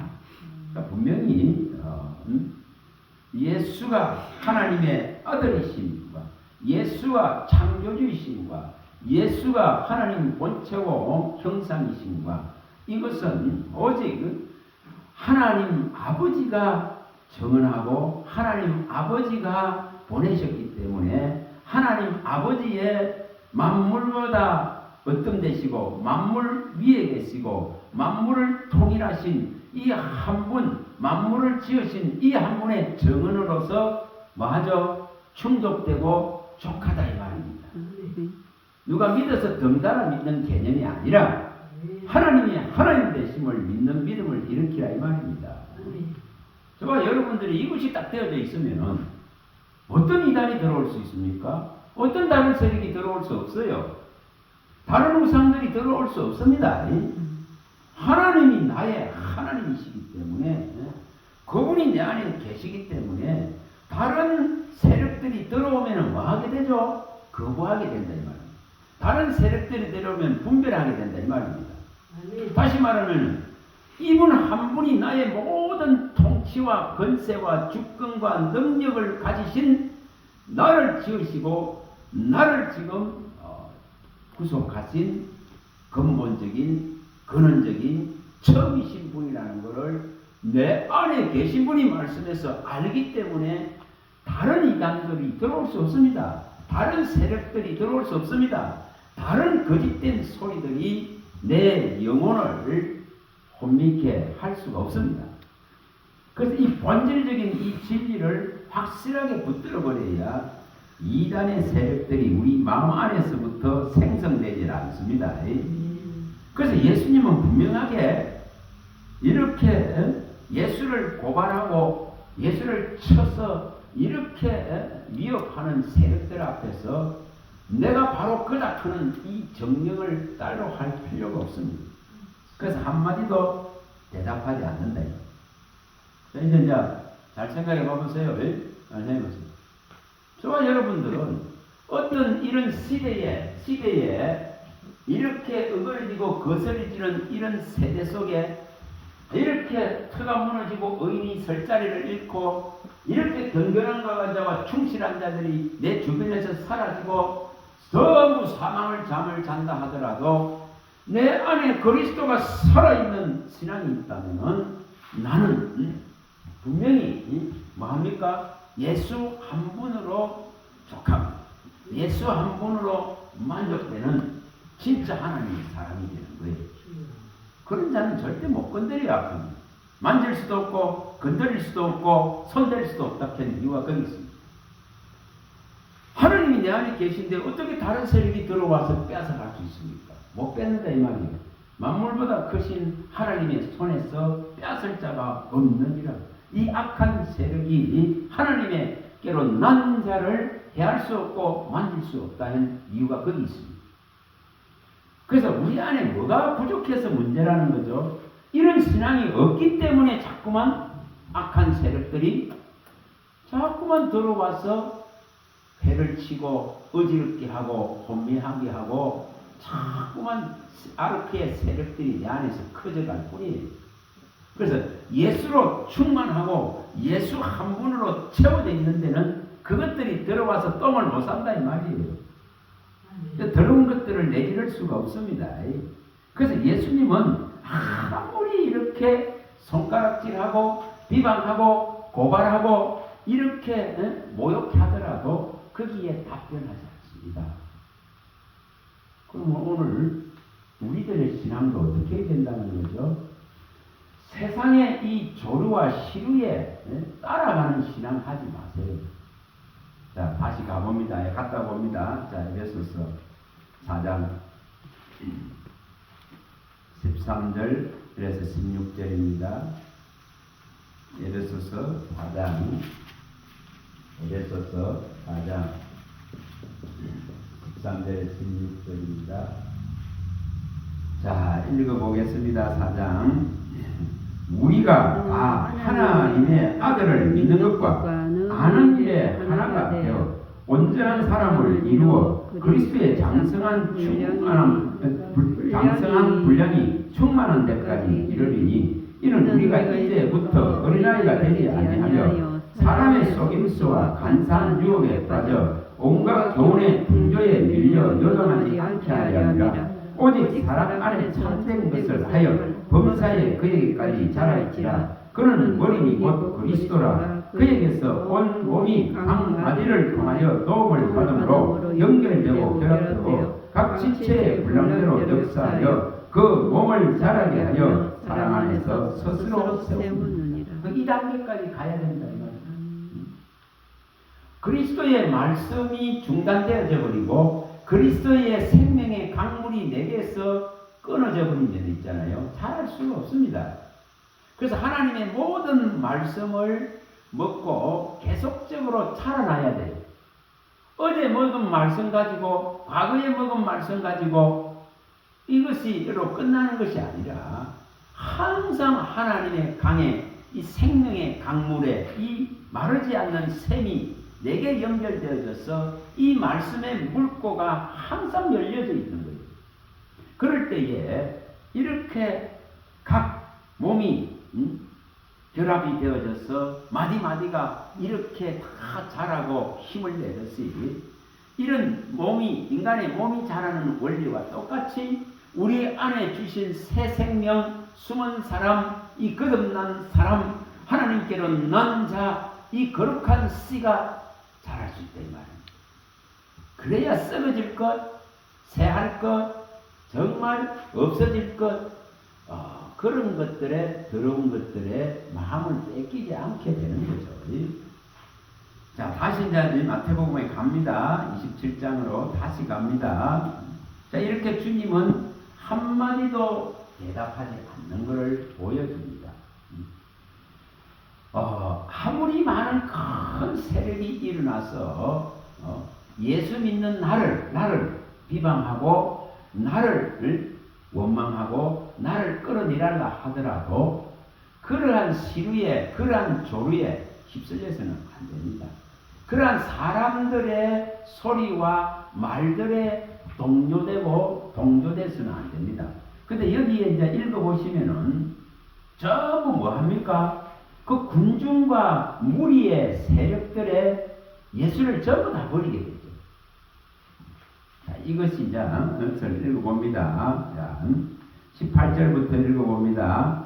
그러니까 분명히 예수가 하나님의 아들이심과 예수가 창조주이심과 예수가 하나님 본체고 형상이심과 이것은 오직 하나님 아버지가 정언하고 하나님 아버지가 보내셨기 때문에 하나님 아버지의 만물보다 어떤 되시고 만물 위에 계시고 만물을 통일하신 이 한 분, 만물을 지으신 이 한 분의 정언으로서 마저 충족되고 족하다 이 말입니다. 누가 믿어서 덩달아 믿는 개념이 아니라 하나님이 하나님 되심을 믿는 믿음을 일으키라 이 말입니다. 저와 여러분들이 이것이 딱 되어져 있으면 어떤 이단이 들어올 수 있습니까? 어떤 다른 세력이 들어올 수 없어요. 다른 우상들이 들어올 수 없습니다. 하나님이 나의 하나님이시기 때문에 그분이 내 안에 계시기 때문에 다른 세력들이 들어오면 뭐 하게 되죠? 거부하게 된다 이 말입니다. 다른 세력들이 들어오면 분별하게 된다 이 말입니다. 다시 말하면 이분 한 분이 나의 모든 통치와 권세와 주권과 능력을 가지신 나를 지으시고 나를 지금 구속하신 근본적인 근원적인 처음이신 분이라는 것을 내 안에 계신 분이 말씀해서 알기 때문에 다른 이단들이 들어올 수 없습니다. 다른 세력들이 들어올 수 없습니다. 다른 거짓된 소리들이 내 영혼을 혼미케 할 수가 없습니다. 그래서 이 본질적인 이 진리를 확실하게 붙들어 버려야 이단의 세력들이 우리 마음 안에서부터 생성되지 않습니다. 그래서 예수님은 분명하게 이렇게 예수를 고발하고 예수를 쳐서 이렇게 위협하는 세력들 앞에서 내가 바로 그다 크는 이 정령을 따로 할 필요가 없습니다. 그래서 한마디도 대답하지 않는다. 이제 잘 생각해 보세요. 저와 여러분들은 어떤 이런 시대에 이렇게 어그러지고 거스러지는 이런 세대 속에 이렇게 터가 무너지고 의인이 설 자리를 잃고 이렇게 든든한 자와 충실한 자들이 내 주변에서 사라지고 전부 사망을 잠을 잔다 하더라도 내 안에 그리스도가 살아있는 신앙이 있다면 나는 분명히 뭐합니까? 예수 한 분으로 족합니다. 예수 한 분으로 만족되는 진짜 하나님의 사람이 되는 거예요. 그런 자는 절대 못 건드려야 합니다. 만질 수도 없고 건드릴 수도 없고 손댈 수도 없다 하는 이유가 거기 있습니다. 하나님이 내 안에 계신데 어떻게 다른 세력이 들어와서 뺏어갈 수 있습니까? 못 뺏는다 이 말이에요. 만물보다 크신 하나님의 손에서 뺏을 자가 없느니라. 이 악한 세력이 하나님의께로 난 자를 해할 수 없고 만질 수 없다는 이유가 거기 있습니다. 그래서 우리 안에 뭐가 부족해서 문제라는 거죠? 이런 신앙이 없기 때문에 자꾸만 악한 세력들이 자꾸만 들어와서 배를 치고 어지럽게 하고 혼미하게 하고 자꾸만 아르케의 세력들이 내 안에서 커져갈 뿐이에요. 그래서 예수로 충만하고 예수 한 분으로 채워져 있는 데는 그것들이 들어와서 똥을 못 산다 이 말이에요. 더러운 것들을 내지를 수가 없습니다. 그래서 예수님은 아무리 이렇게 손가락질하고 비방하고 고발하고 이렇게 모욕해 하더라도 거기에 답변하지 않습니다. 그러면 오늘 우리들의 신앙도 어떻게 해야 된다는 거죠? 세상의 이 조류와 시류에 따라가는 신앙 하지 마세요. 자, 다시 가봅니다. 갔다 봅니다. 자, 에베소서 4장 13절 그래서 16절입니다. 에베소서 4장 13절에 16절입니다. 자, 읽어보겠습니다. 4장. 우리가 하나님의 아들을 믿는 것과 아는 일에 하나가 되어 온전한 사람을 이루어 그리스도의 장성한 분량이 충만한 데까지 이르리니 이는 우리가 이제부터 어린아이가 되지 아니하며 사람의 속임수와 간사한 유혹에 빠져 온갖 교훈의 풍조에 밀려 요동하지 않게 하려 함이라. 오직 사람 안에 참된 것을 하여 범사에 그에게까지 자랄지라. 그는 머리니 곧 그리스도라. 그에게서 온 몸이 각 마디를 통하여 도움을 받음으로 연결되고 결합되고 각 지체의 분량대로 역사하여 그 몸을 자라게 하여 사랑 안에서 스스로 세우느니라. 이 단계까지 가야 된다 이 말이야. 그리스도의 말씀이 중단되어져 버리고 그리스도의 생명의 강물이 내게서 끊어져 버린 데는 있잖아요. 자랄 수가 없습니다. 그래서 하나님의 모든 말씀을 먹고 계속적으로 자라나야 돼요. 어제 먹은 말씀 가지고 과거에 먹은 말씀 가지고 이것이 이로 끝나는 것이 아니라 항상 하나님의 강에 이 생명의 강물에 이 마르지 않는 샘이 내게 연결되어져서 이 말씀의 물고가 항상 열려져 있는 거예요. 그럴 때에 이렇게 각 몸이 결합이 되어져서 마디마디가 이렇게 다 자라고 힘을 내듯이 이런 몸이 인간의 몸이 자라는 원리와 똑같이 우리 안에 주신 새 생명, 숨은 사람, 이 거듭난 사람, 하나님께로 난 자, 이 거룩한 씨가 자랄 수 있다 이 말입니다. 그래야 썩어질 것, 새할 것, 정말 없어질 것, 그런 것들에 더러운 것들에 마음을 뺏기지 않게 되는 거죠. 자, 다시 이제 마태복음에 갑니다. 27장으로 다시 갑니다. 자, 이렇게 주님은 한마디도 대답하지 않는 것을 보여줍니다. 아무리 많은 큰 세력이 일어나서 예수 믿는 나를 비방하고 나를 원망하고 나를 끌어내리라 하더라도 그러한 시류에 그러한 조류에 휩쓸려서는 안 됩니다. 그러한 사람들의 소리와 말들에 동조돼서는 안 됩니다. 근데 여기에 이제 읽어보시면은 전부 뭐합니까? 그 군중과 무리의 세력들의 예수를 전부 다 버리게 되죠. 자, 이것이 이제 전체를 읽어봅니다. 자, 18절부터 읽어봅니다.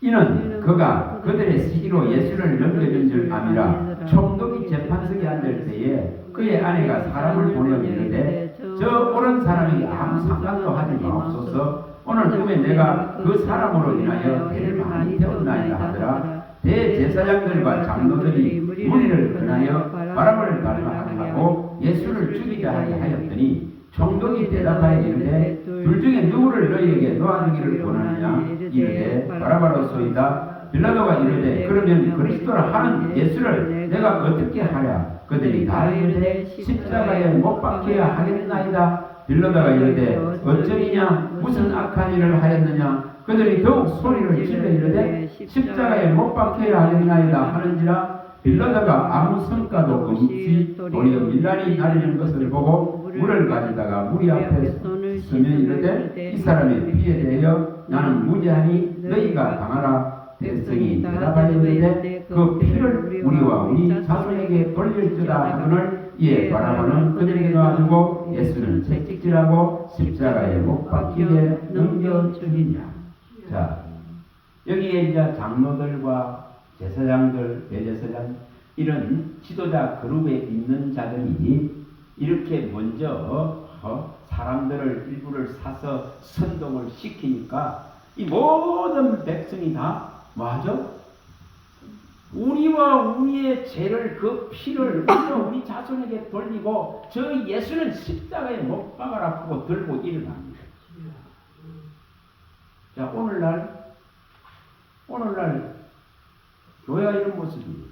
이는 그가 그들의 시기로 예수를 넘겨준 줄 아니라 총독이 재판석에 앉을 때에 그의 아내가 사람을 보내어 이르되 저 옳은 사람에게 아무 상관도 하지 마옵소서. 오늘 꿈에 내가 그 사람으로 인하여 배를 많이 태웠나이다 하더라. 대제사장들과 장로들이 무리를 권하여 바람을 갈망하게 하고 예수를 죽이게 하게 하였더니 총독이 대답하여 이르되 둘 중에 누구를 너희에게 놓아주기를 원하느냐? 이르되 바라바로소이다. 빌라도가 이르되 그러면 그리스도라 하는 예수를 내가 어떻게 하랴? 그들이 다 이르되 십자가에 못 박혀야 하겠나이다. 빌라도가 이르되 어쩌리냐 무슨 악한 일을 하였느냐 그들이 더욱 소리를 질러 이르되 십자가에 못 박혀야 하겠나이다 하는지라 빌라도가 아무 성과도 없이 도리어 밀란이 나르는 것을 보고 물을 가지다가 무리 앞에 서면 이르되 이 사람의 피에 대하여 나는 무죄하니 너희가 당하라. 백성이 대답하였는데 그 피를 우리와 우리 자손에게 돌릴지다 하거늘 이에 바라보는 그들에게 놔주고 예수는 채찍질하고 십자가에 못 박히게 넘겨주니라. 자, 여기에 이제 장로들과 제사장들, 대제사장 이런 지도자 그룹에 있는 자들이 이렇게 먼저 사람들을 일부를 사서 선동을 시키니까 이 모든 백성이 다 맞아? 우리와 우리의 죄를 그 피를 우리 자손에게 돌리고 저 예수는 십자가에 못 박아라 하고 들고 일어납니다. 자, 오늘날 교회가 이런 모습이에요.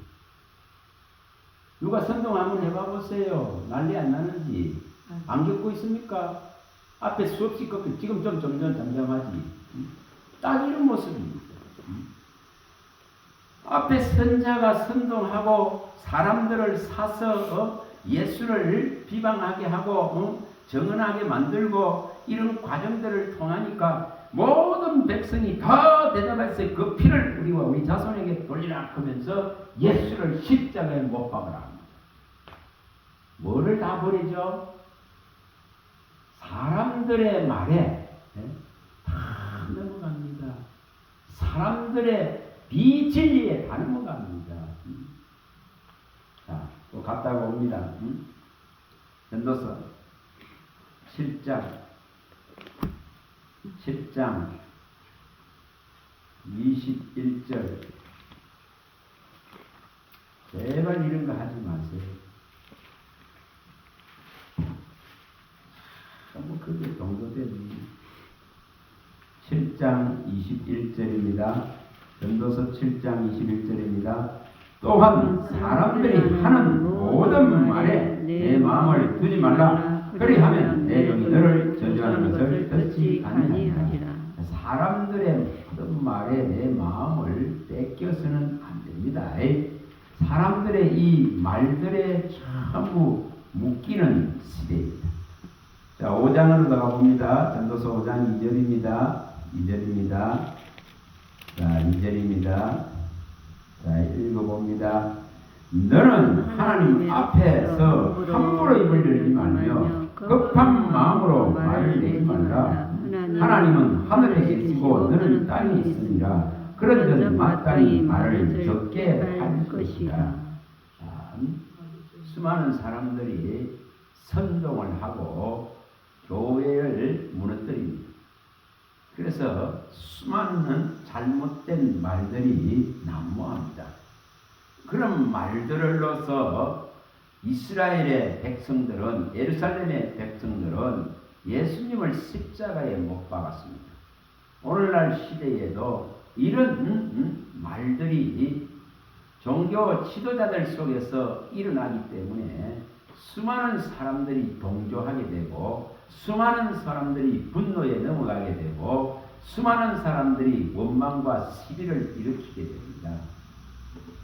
누가 선동 한번 해봐 보세요. 난리 안 나는지. 안 겪고 있습니까? 앞에 수없이 꺾여. 지금 좀 점점 잠잠하지. 딱 이런 모습입니다. 앞에 선자가 선동하고 사람들을 사서 예수를 비방하게 하고 정언하게 만들고 이런 과정들을 통하니까 모든 백성이 다 대답했어요. 그 피를 우리와 우리 자손에게 돌리라 하면서 예수를 십자가에 못 박으라. 뭐를 다 버리죠? 사람들의 말에 다 넘어갑니다. 사람들의 비진리에 다 넘어갑니다. 자, 또 갔다가 옵니다. 전도서 7장 21절. 제발 이런 거 하지 마세요. 너무 크게 동조되니. 7장 21절입니다. 전도서 7장 21절입니다. 또한 사람들이 하는 모든 말에 내 마음을 두지 말라. 그리하면 내 영이 너를 저주하는 것을 듣지 아니하리라. 사람들의 모든 말에 내 마음을 뺏겨서는 안 됩니다. 사람들의 이 말들에 전부 묶이는 시대입니다. 자, 5장으로 들어가 봅니다. 전도서 5장 2절입니다. 2절입니다. 자, 2절입니다. 자, 읽어봅니다. 너는 하나님 앞에서 함부로 입을 열지 말며 급한 마음으로 말을 내지 말라. 하나님은 하늘에 계시고 너는 땅에 있으니라. 그런즉 마땅히 말을 적게 할 것이다. 수많은 사람들이 선동을 하고 교회를 무너뜨립니다. 그래서 수많은 잘못된 말들이 난무합니다. 그런 말들로서 이스라엘의 백성들은, 예루살렘의 백성들은 예수님을 십자가에 못 박았습니다. 오늘날 시대에도 이런 말들이 종교 지도자들 속에서 일어나기 때문에 수많은 사람들이 동조하게 되고 수많은 사람들이 분노에 넘어가게 되고 수많은 사람들이 원망과 시비를 일으키게 됩니다.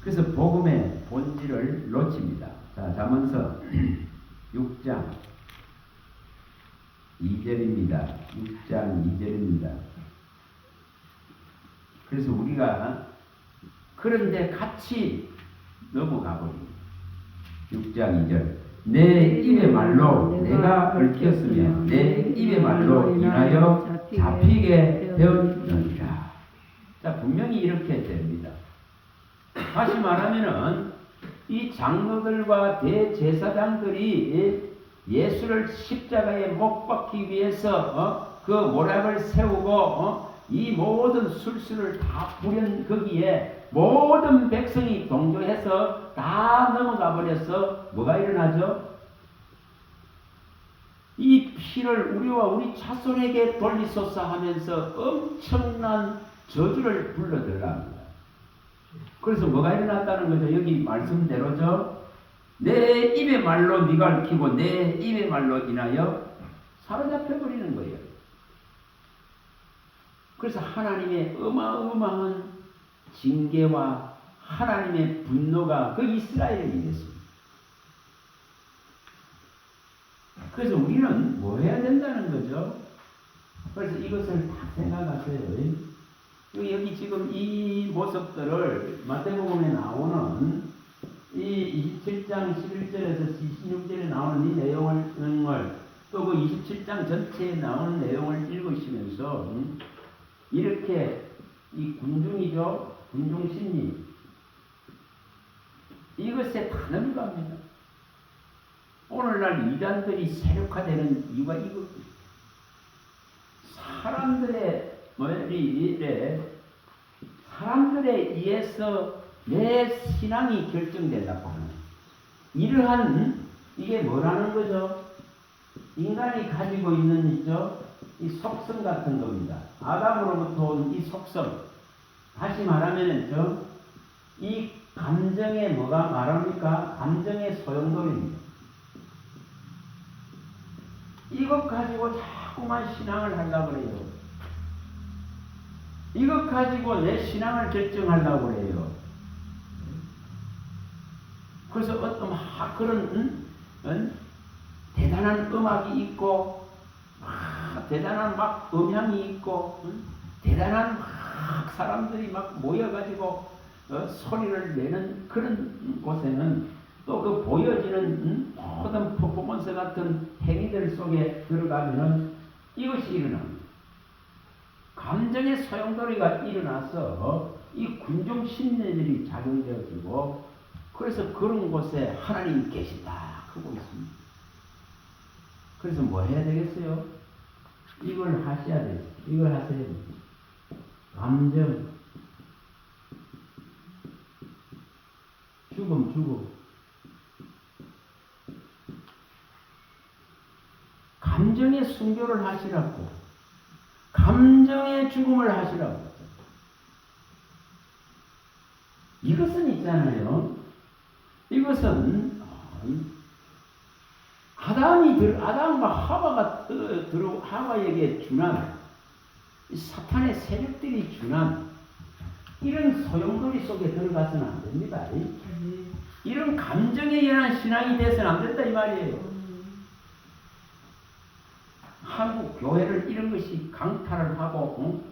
그래서 복음의 본질을 놓칩니다. 자, 잠언서 6장 2절입니다. 6장 2절입니다. 그래서 우리가 그런데 같이 넘어가 버립니다. 6장 2절. 내 입의 말로 내가 얽혔으며 내 입의 말로 인하여 잡히게 되었느니라. 자, 분명히 이렇게 됩니다. 다시 말하면은 이 장로들과 대제사장들이 예수를 십자가에 못 박기 위해서 그 모략을 세우고 이 모든 술수를 다 부린 거기에 모든 백성이 동조해서 다 넘어가 버려서 뭐가 일어나죠? 이 피를 우리와 우리 자손에게 돌리소서 하면서 엄청난 저주를 불러들랍니다. 그래서 뭐가 일어났다는 거죠? 여기 말씀대로죠. 내 입의 말로 네가 얽히고 내 입의 말로 인하여 사로잡혀 버리는 거예요. 그래서 하나님의 어마어마한 징계와 하나님의 분노가 그 이스라엘에 임했습니다. 그래서 우리는 뭐 해야 된다는 거죠? 그래서 이것을 다 생각하세요. 여기 지금 이 모습들을 마태복음에 나오는 이 27장 11절에서 26절에 나오는 이 내용을 또 그 27장 전체에 나오는 내용을 읽으시면서 이렇게 이 군중이죠. 군중심리 이것에 다 넘어갑니다. 오늘날 이단들이 세력화되는 이유가 이거 사람들에 의해서 내 신앙이 결정된다고 하는 이러한 이게 뭐라는 거죠? 인간이 가지고 있는 있죠? 이 속성 같은 겁니다. 아담으로부터 온 이 속성. 다시 말하면 이 감정에 뭐가 말합니까? 감정의 소용돌이입니다. 이것 가지고 자꾸만 신앙을 하려고 그래요. 이것 가지고 내 신앙을 결정하려고 그래요. 그래서 어떤 그런 대단한 음악이 있고 대단한 막 음향이 있고 대단한 사람들이 막 모여가지고 소리를 내는 그런 곳에는 또 그 보여지는 모든 퍼포먼스 같은 행위들 속에 들어가면은 이것이 일어납니다. 감정의 소용돌이가 일어나서 이 군중 심리들이 작용되어지고 그래서 그런 곳에 하나님이 계신다 하고 있습니다. 그래서 뭐 해야 되겠어요? 이걸 하셔야 돼요. 이걸 하셔야 돼요. 감정, 죽음. 감정의 순교를 하시라고. 감정의 죽음을 하시라고. 이것은 있잖아요. 이것은 아담과 하와가 하와에게 준한 사탄의 세력들이 준한 이런 소용돌이 속에 들어가서는 안 됩니다. 이런 감정에 의한 신앙이 돼서는 안 된다 이 말이에요. 한국 교회를 이런 것이 강탈을 하고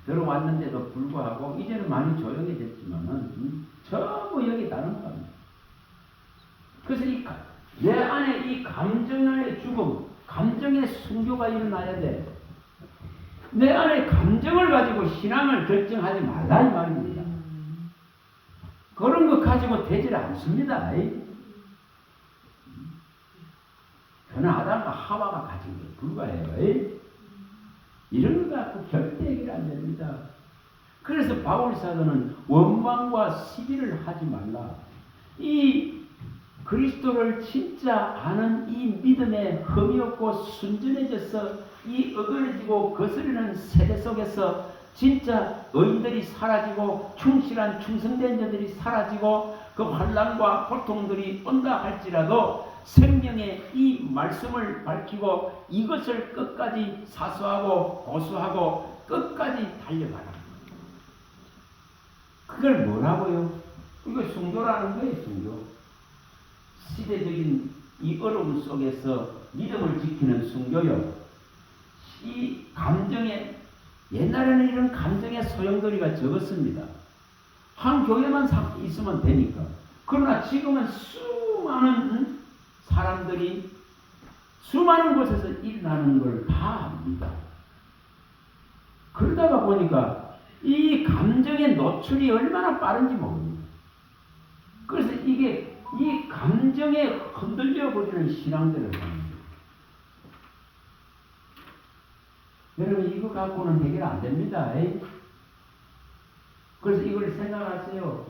들어왔는데도 불구하고 이제는 많이 조용해졌지만은 전부 여기 다른 겁니다. 그래서 내 안에 이 감정의 죽음, 감정의 순교가 일어나야 돼. 내 안에 감정을 가지고 신앙을 결정하지 말라 이 말입니다. 그런 것 가지고 되질 않습니다. 그는 아담과 하와가 가진 게 불과해요. 이런 거 갖고 절대 얘기를 안 됩니다. 그래서 바울 사도는 원망과 시비를 하지 말라. 이 그리스도를 진짜 아는 이 믿음에 흠이 없고 순전해져서 이 어그러지고 거스르는 세대 속에서 진짜 의인들이 사라지고 충실한 충성된 자들이 사라지고 그 환난과 고통들이 온다 할지라도 생명의 이 말씀을 밝히고 이것을 끝까지 사수하고 고수하고 끝까지 달려가라. 그걸 뭐라고요? 이거 순교라는 거예요. 순교. 시대적인 이 어려움 속에서 믿음을 지키는 순교요. 이 감정에 옛날에는 이런 감정의 소용돌이가 적었습니다. 한 교회만 있으면 되니까. 그러나 지금은 수많은 사람들이 수많은 곳에서 일어나는 걸 다 압니다. 그러다가 보니까 이 감정의 노출이 얼마나 빠른지 모릅니다. 그래서 이게 이 감정에 흔들려 버리는 신앙들을 합니다. 여러분 이거 갖고는 해결 안 됩니다. 그래서 이걸 생각하세요.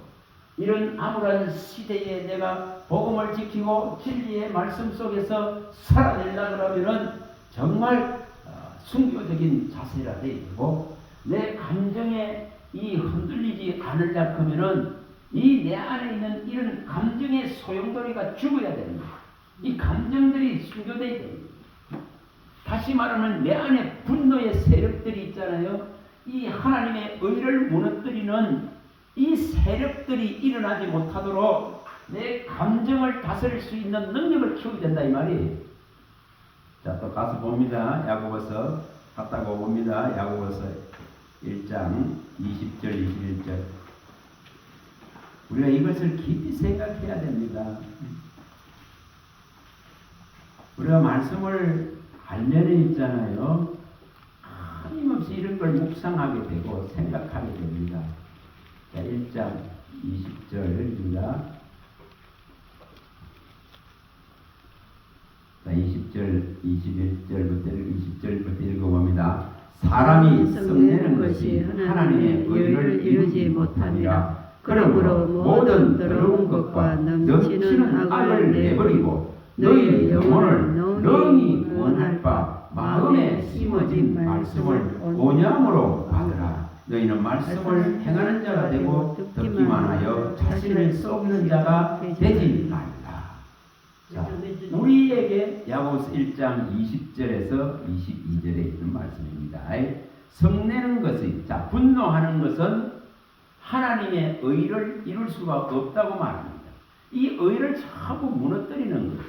이런 암울한 시대에 내가 복음을 지키고 진리의 말씀 속에서 살아내려고 하면은 정말 순교적인 자세라 되고 내 감정에 이 흔들리지 않으려고 하면은 이 내 안에 있는 이런 감정의 소용돌이가 죽어야 됩니다. 이 감정들이 순교돼야 됩니다. 다시 말하면 내 안에 분노의 세력들이 있잖아요. 이 하나님의 의를 무너뜨리는 이 세력들이 일어나지 못하도록 내 감정을 다스릴 수 있는 능력을 키우게 된다 이 말이에요. 자, 또 가서 봅니다. 야고보서 갔다고 봅니다. 야고보서 1장 20절 21절. 우리가 이것을 깊이 생각해야 됩니다. 우리가 말씀을 알려내 있잖아요. 끊임없이 이런 걸 묵상하게 되고 생각하게 됩니다. 자, 1장 20절입니다. 자, 20절, 21절부터 20절부터 읽어봅니다. 사람이 성내는 것이 하나님의 의를 이루지 못하니라. 그러므로 모든 더러운 것과 넘치는 악을 내버리고 너희 영혼을 능히 구원할 바 마음에 심어진 말씀을 온유함으로 받으라. 너희는 말씀을 행하는 자가 되고 듣기만 하여 자신을 속이는 자가 되지 말라. 자, 우리에게 야고보서 1장 20절에서 22절에 있는 말씀입니다. 성내는 것이, 자, 분노하는 것은 하나님의 의를 이룰 수가 없다고 말합니다. 이 의를 자꾸 무너뜨리는 거죠.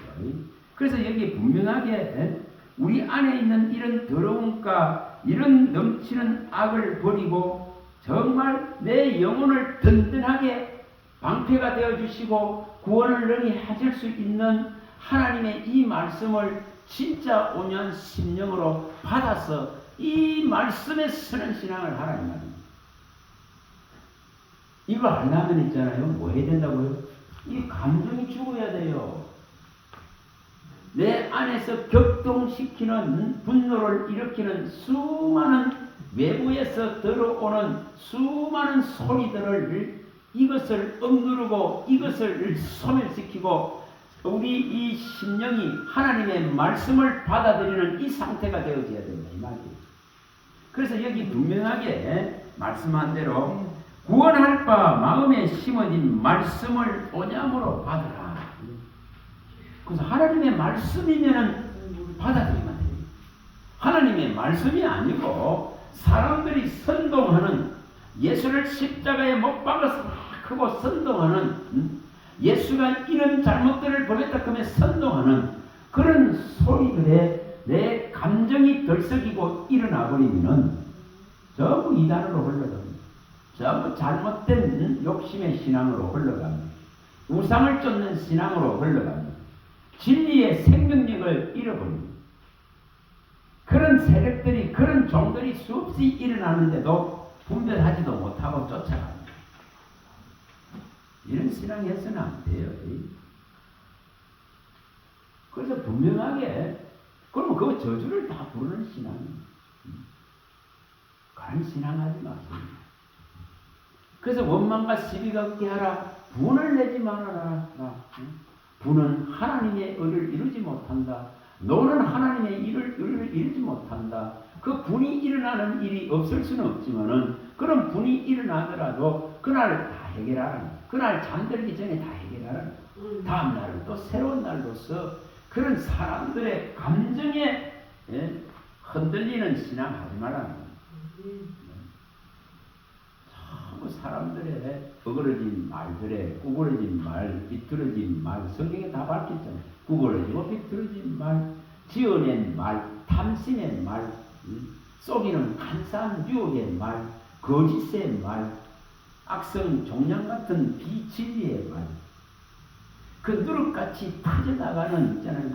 그래서 여기 분명하게 우리 안에 있는 이런 더러움과 이런 넘치는 악을 버리고 정말 내 영혼을 든든하게 방패가 되어 주시고 구원을 능히 하실 수 있는 하나님의 이 말씀을 진짜 온유한 심령으로 받아서 이 말씀에 서는 신앙을 하라는 말입니다. 이거 하려면 있잖아요. 뭐 해야 된다고요? 이 감정이 죽어야 돼요. 내 안에서 격동시키는 분노를 일으키는 수많은 외부에서 들어오는 수많은 소리들을 이것을 억누르고 이것을 소멸시키고 우리 이 심령이 하나님의 말씀을 받아들이는 이 상태가 되어져야 된다 이 말이에요. 그래서 여기 분명하게 말씀한 대로 구원할 바 마음에 심어진 말씀을 온유함으로 받으라. 그래서 하나님의 말씀이면은 받아들이면 돼요. 하나님의 말씀이 아니고 사람들이 선동하는 예수를 십자가에 못 박아서 크고 선동하는 예수가 이런 잘못들을 벌였다 하면 선동하는 그런 소리들에 내 감정이 들썩이고 일어나버리면 전부 이단으로 흘러갑니다. 전부 잘못된 욕심의 신앙으로 흘러갑니다. 우상을 쫓는 신앙으로 흘러갑니다. 진리의 생명력을 잃어버립니다. 그런 세력들이 그런 종들이 수없이 일어나는데도 분별하지도 못하고 쫓아갑니다. 이런 신앙이 해서는 안 돼요. 그래서 분명하게 그러면 그 저주를 다 부르는 신앙입니다. 그런 신앙하지 마세요. 그래서 원망과 시비가 없게 하라. 분을 내지 말아라. 분은 하나님의 의를 이루지 못한다. 너는 하나님의 의를 이루지 못한다. 그 분이 일어나는 일이 없을 수는 없지만은 그런 분이 일어나더라도 그날 다 해결하라. 그날 잠들기 전에 다 해결하라. 다음 날은 또 새로운 날로서 그런 사람들의 감정에 흔들리는 신앙 하지 말라는 거예요. 전부 사람들의 어그러진 말들에 구부러진 말, 비뚤어진 말, 성경에 다 밝혔잖아요. 구부러지고 비뚤어진 말, 지어낸 말, 탐심의 말, 속이는 간사한 유혹의 말, 거짓의 말, 악성 종양 같은 비진리의 말, 그 누룩같이 퍼져나가는 있잖아요.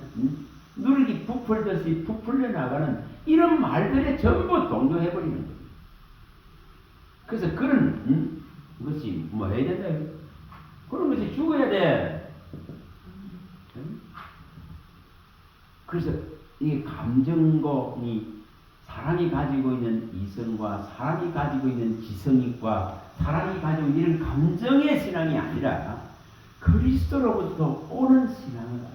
누룩이 부풀듯이 부풀려 나가는 이런 말들에 전부 동조해버리는 거예요. 그래서 그런 것이 뭐 해야 된다? 그런 것이 죽어야 돼. 그래서 이 감정이 사람이 가지고 있는 이성과 사람이 가지고 있는 지성과 사람이 가지고 있는 이런 감정의 신앙이 아니라 그리스도로부터 오는 신앙을 하세요.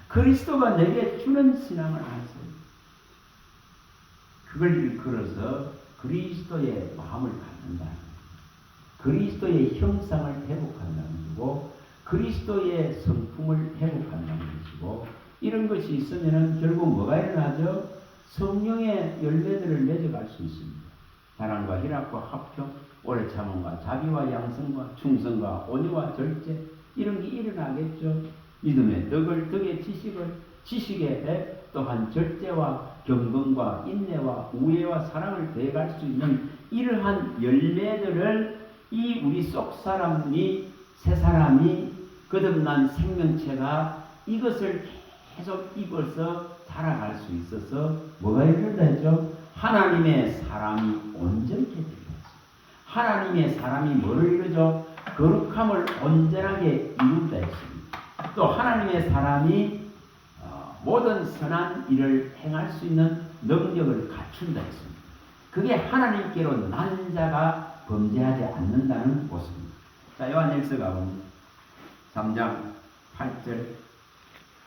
그리스도가 내게 주는 신앙을 하세요. 그걸 일컬어서 그리스도의 마음을 갖는다. 그리스도의 형상을 회복한다는 것이고 그리스도의 성품을 회복한다는 것이고 이런 것이 있으면은 결국 뭐가 일어나죠? 성령의 열매들을 맺어갈 수 있습니다. 사랑과 희락과 합격, 오래 참음과 자비와 양성과 충성과 온유와 절제, 이런 게 일어나겠죠. 믿음의 덕의 지식에 또한 절제와 경건과 인내와 우애와 사랑을 더해갈 수 있는 이러한 열매들을 이 우리 속 사람이, 새 사람이 거듭난 생명체가 이것을 계속 입어서 살아갈 수 있어서 뭐가 이른다 했죠? 하나님의 사람이 온전케 되었습니다. 하나님의 사람이 뭐를 이루죠? 거룩함을 온전하게 이룬다 했습니다. 또 하나님의 사람이 모든 선한 일을 행할 수 있는 능력을 갖춘다 했습니다. 그게 하나님께로 난 자가 범죄하지 않는다는 것입니다. 자, 요한일서가 3장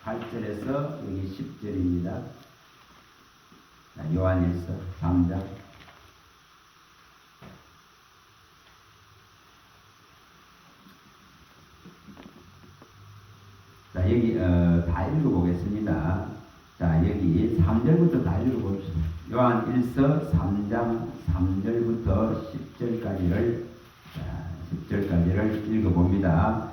8절에서 여기 10절입니다. 자, 요한일서 3장 자, 여기 다 읽어보겠습니다. 자, 여기 3절부터 다 읽어봅시다. 요한 1서 3장 3절부터 10절까지를 읽어봅니다.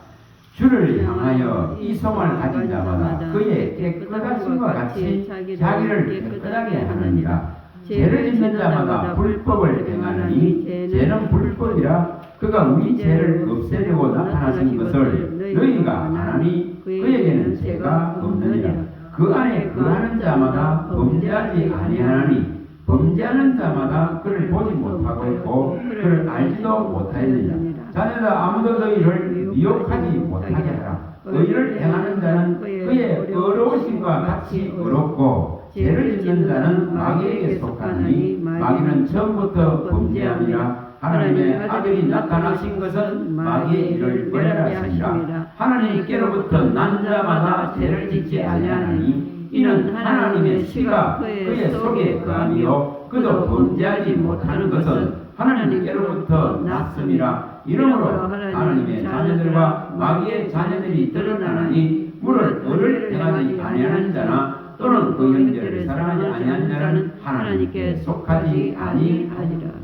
주를 향하여 이 소망을 가진 자마다 그의 깨끗하심과 같이 자기를 깨끗하게 하느니라. 죄를 짓는 자마다 불법을 행하느니 죄는 불법이라. 그가 우리 죄를 없애려고 나타나신 것을 너희가 아나니 그에게는 죄가 없느니라. 그 안에 거하는 자마다 범죄하지 아니하나니 범죄하는 자마다 그를 보지 못하고 있고 그를 알지도 못하였느니라. 자녀들아, 아무도 너희를 미혹하지 못하게 하라. 의를 행하는 자는 그의 의로우심과 같이 의롭고 죄를 짓는 자는 마귀에게 속하느니 마귀는 처음부터 범죄함이라. 하나님의 아들이 나타나신 것은 마귀의 일을 멸하시니라. 하나님께로부터 난 자마다 죄를 짓지 아니하나니 이는 하나님의 씨가 그의 속에 거함이요 그도 범죄하지 못하는 것은 하나님께로부터 났음이라. 이러므로 하나님의 자녀들과 마귀의 자녀들이 드러나나니 물은 의를 행하지 아니하는 자나 또는 그 형제를 사랑하지 아니하는 자는 하나님께 속하지 아니하리라.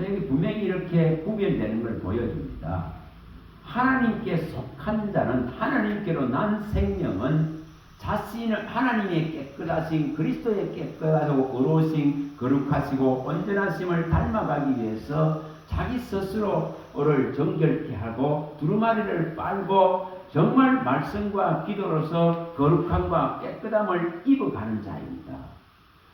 여기 분명히 이렇게 구별되는 걸 보여줍니다. 하나님께 속한 자는, 하나님께로 난 생명은 자신을 하나님의 깨끗하신 그리스도의 깨끗하고 의로우신 거룩하시고 온전하심을 닮아가기 위해서 자기 스스로를 정결케 하고 두루마리를 빨고 정말 말씀과 기도로서 거룩함과 깨끗함을 입어가는 자입니다.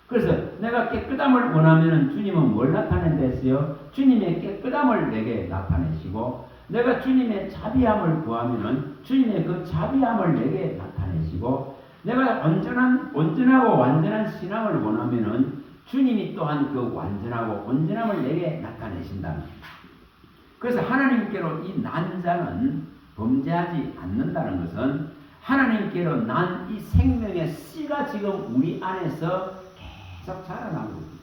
그래서 내가 깨끗함을 원하면 주님은 뭘 나타낸댔어요? 주님의 깨끗함을 내게 나타내시고, 내가 주님의 자비함을 구하면 주님의 그 자비함을 내게 나타내시고, 내가 온전하고 완전한 신앙을 원하면 주님이 또한 그 완전하고 온전함을 내게 나타내신다. 그래서 하나님께로 이 난 자는 범죄하지 않는다는 것은 하나님께로 난 이 생명의 씨가 지금 우리 안에서 계속 자라나고 있습니다.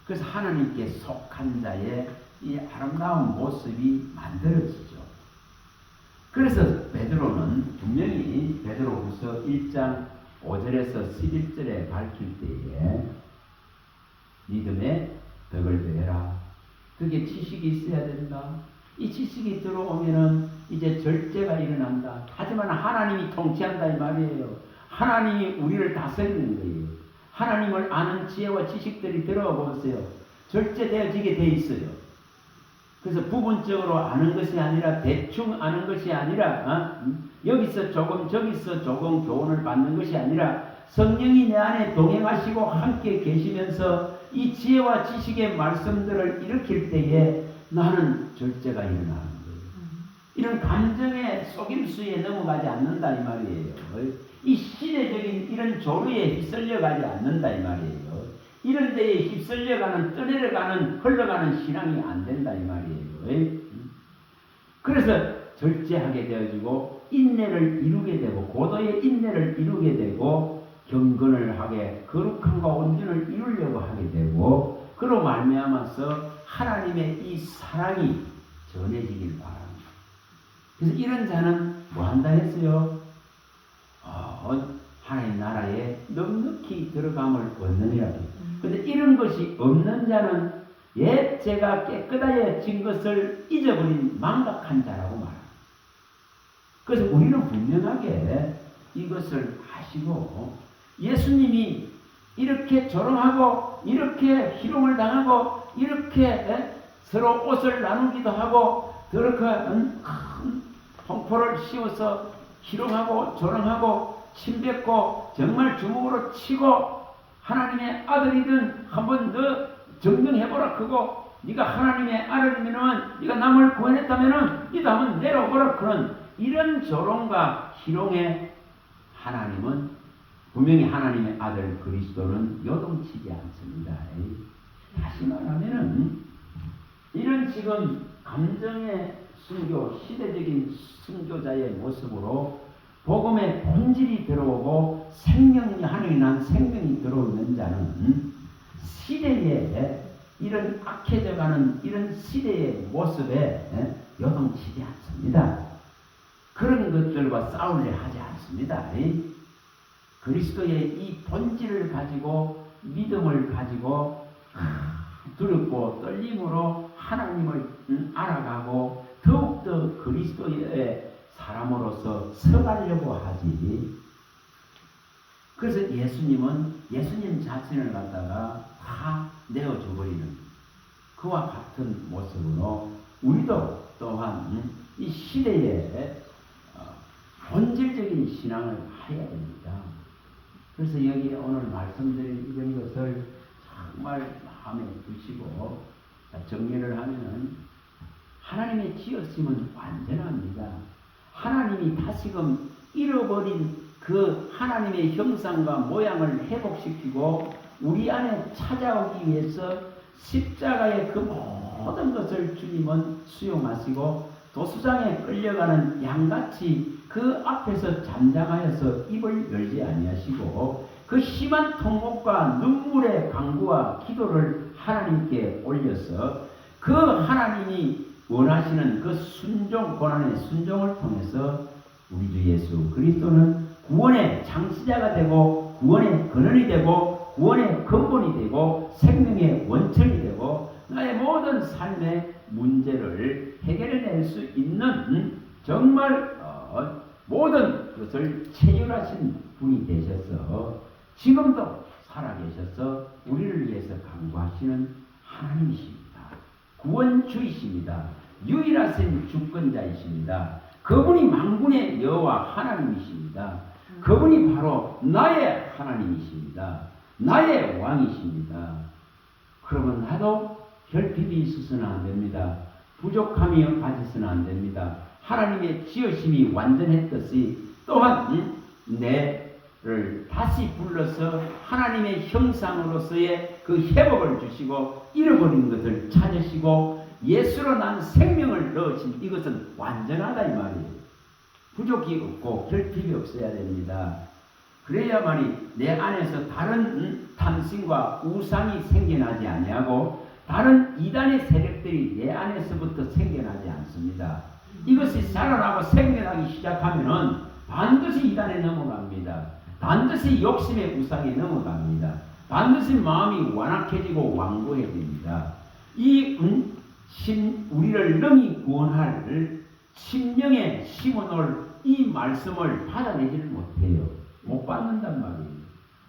그래서 하나님께 속한 자의 이 아름다운 모습이 만들어지죠. 그래서 베드로는 분명히 베드로후서 1장 5절에서 11절에 밝힐 때에 믿음의 덕을 더해라. 그게 지식이 있어야 된다. 이 지식이 들어오면은 이제 절제가 일어난다. 하지만 하나님이 통치한다 이 말이에요. 하나님이 우리를 다스리는 거예요. 하나님을 아는 지혜와 지식들이 들어보세요. 절제되어지게 돼 있어요. 그래서 부분적으로 아는 것이 아니라 대충 아는 것이 아니라 여기서 조금 저기서 조금 교훈을 받는 것이 아니라 성령이 내 안에 동행하시고 함께 계시면서 이 지혜와 지식의 말씀들을 일으킬 때에 나는 절제가 일어나는 거예요. 이런 감정의 속임수에 넘어가지 않는다 이 말이에요. 이 시대적인 이런 조류에 휩쓸려가지 않는다 이 말이에요. 이런 데에 휩쓸려가는, 떠내려가는, 흘러가는 신앙이 안 된다 이 말이에요. 그래서 절제하게 되어지고 인내를 이루게 되고 고도의 인내를 이루게 되고 경건을 하게 거룩함과 온전을 이루려고 하게 되고 그로 말미암아서 하나님의 이 사랑이 전해지길 바랍니다. 그래서 이런 자는 뭐 한다 했어요? 하나님 나라에 넉넉히 들어감을 얻느니라. 근데 이런 것이 없는 자는 옛 죄가 깨끗하여진 것을 잊어버린 망각한 자라고 말합니다. 그래서 우리는 분명하게 이것을 아시고 예수님이 이렇게 조롱하고 이렇게 희롱을 당하고 이렇게 서로 옷을 나누기도 하고 그렇게 큰 홍포를 씌워서 희롱하고 조롱하고 침뱉고 정말 주먹으로 치고 하나님의 아들이든 한번 너 정정해보라 그거 네가 하나님의 아들이면 네가 남을 구원했다면 니도 한번 내려오거라 그런 이런 조롱과 희롱에 하나님은 분명히 하나님의 아들 그리스도는 요동치지 않습니다. 다시 말하면은 이런 지금 감정의 순교, 시대적인 순교자의 모습으로 복음의 본질이 들어오고 생명이 하늘이 난 생명이 들어오는 자는 시대에 이런 악해져가는 이런 시대의 모습에 요동치지 않습니다. 그런 것들과 싸우려 하지 않습니다. 그리스도의 이 본질을 가지고 믿음을 가지고 두렵고 떨림으로 하나님을 알아가고 더욱더 그리스도의 사람으로서 서가려고 하지. 그래서 예수님은 예수님 자신을 갖다가 다 내어줘버리는 그와 같은 모습으로 우리도 또한 이 시대에 본질적인 신앙을 해야 됩니다. 그래서 여기 오늘 말씀드린 이런 것을 정말 마음에 두시고 정리를 하면은 하나님의 지으심은 완전합니다. 하나님이 다시금 잃어버린 그 하나님의 형상과 모양을 회복시키고 우리 안에 찾아오기 위해서 십자가의 그 모든 것을 주님은 수용하시고 도수장에 끌려가는 양같이 그 앞에서 잠잠하여서 입을 열지 아니하시고 그 심한 통곡과 눈물의 간구와 기도를 하나님께 올려서 그 하나님이 원하시는 그 순종, 고난의 순종을 통해서 우리 주 예수 그리스도는 구원의 창시자가 되고 구원의 근원이 되고 구원의 근본이 되고 생명의 원천이 되고 나의 모든 삶의 문제를 해결해낼 수 있는 정말 모든 것을 체결하신 분이 되셔서 지금도 살아계셔서 우리를 위해서 강구하시는 하나님이십니다. 구원주이십니다. 유일하신 주권자이십니다. 그분이 만군의 여호와 하나님이십니다. 그분이 바로 나의 하나님이십니다. 나의 왕이십니다. 그러면 나도 결핍이 있어서는 안 됩니다. 부족함이 가져서는 안 됩니다. 하나님의 지으심이 완전했듯이 또한 내를 다시 불러서 하나님의 형상으로서의 그 회복을 주시고 잃어버린 것을 찾으시고 예수로 난 생명을 넣으신 이것은 완전하다 이 말이에요. 부족이 없고 결핍이 없어야 됩니다. 그래야만이 내 안에서 다른 탐심과 우상이 생겨나지 아니하고 다른 이단의 세력들이 내 안에서부터 생겨나지 않습니다. 이것이 살아나고 생겨나기 시작하면은 반드시 이단에 넘어갑니다. 반드시 욕심의 우상에 넘어갑니다. 반드시 마음이 완악해지고 완고해집니다. 이 우리를 능히 구원할 심령에 심어놓을 이 말씀을 받아내지를 못해요. 못 받는단 말이에요.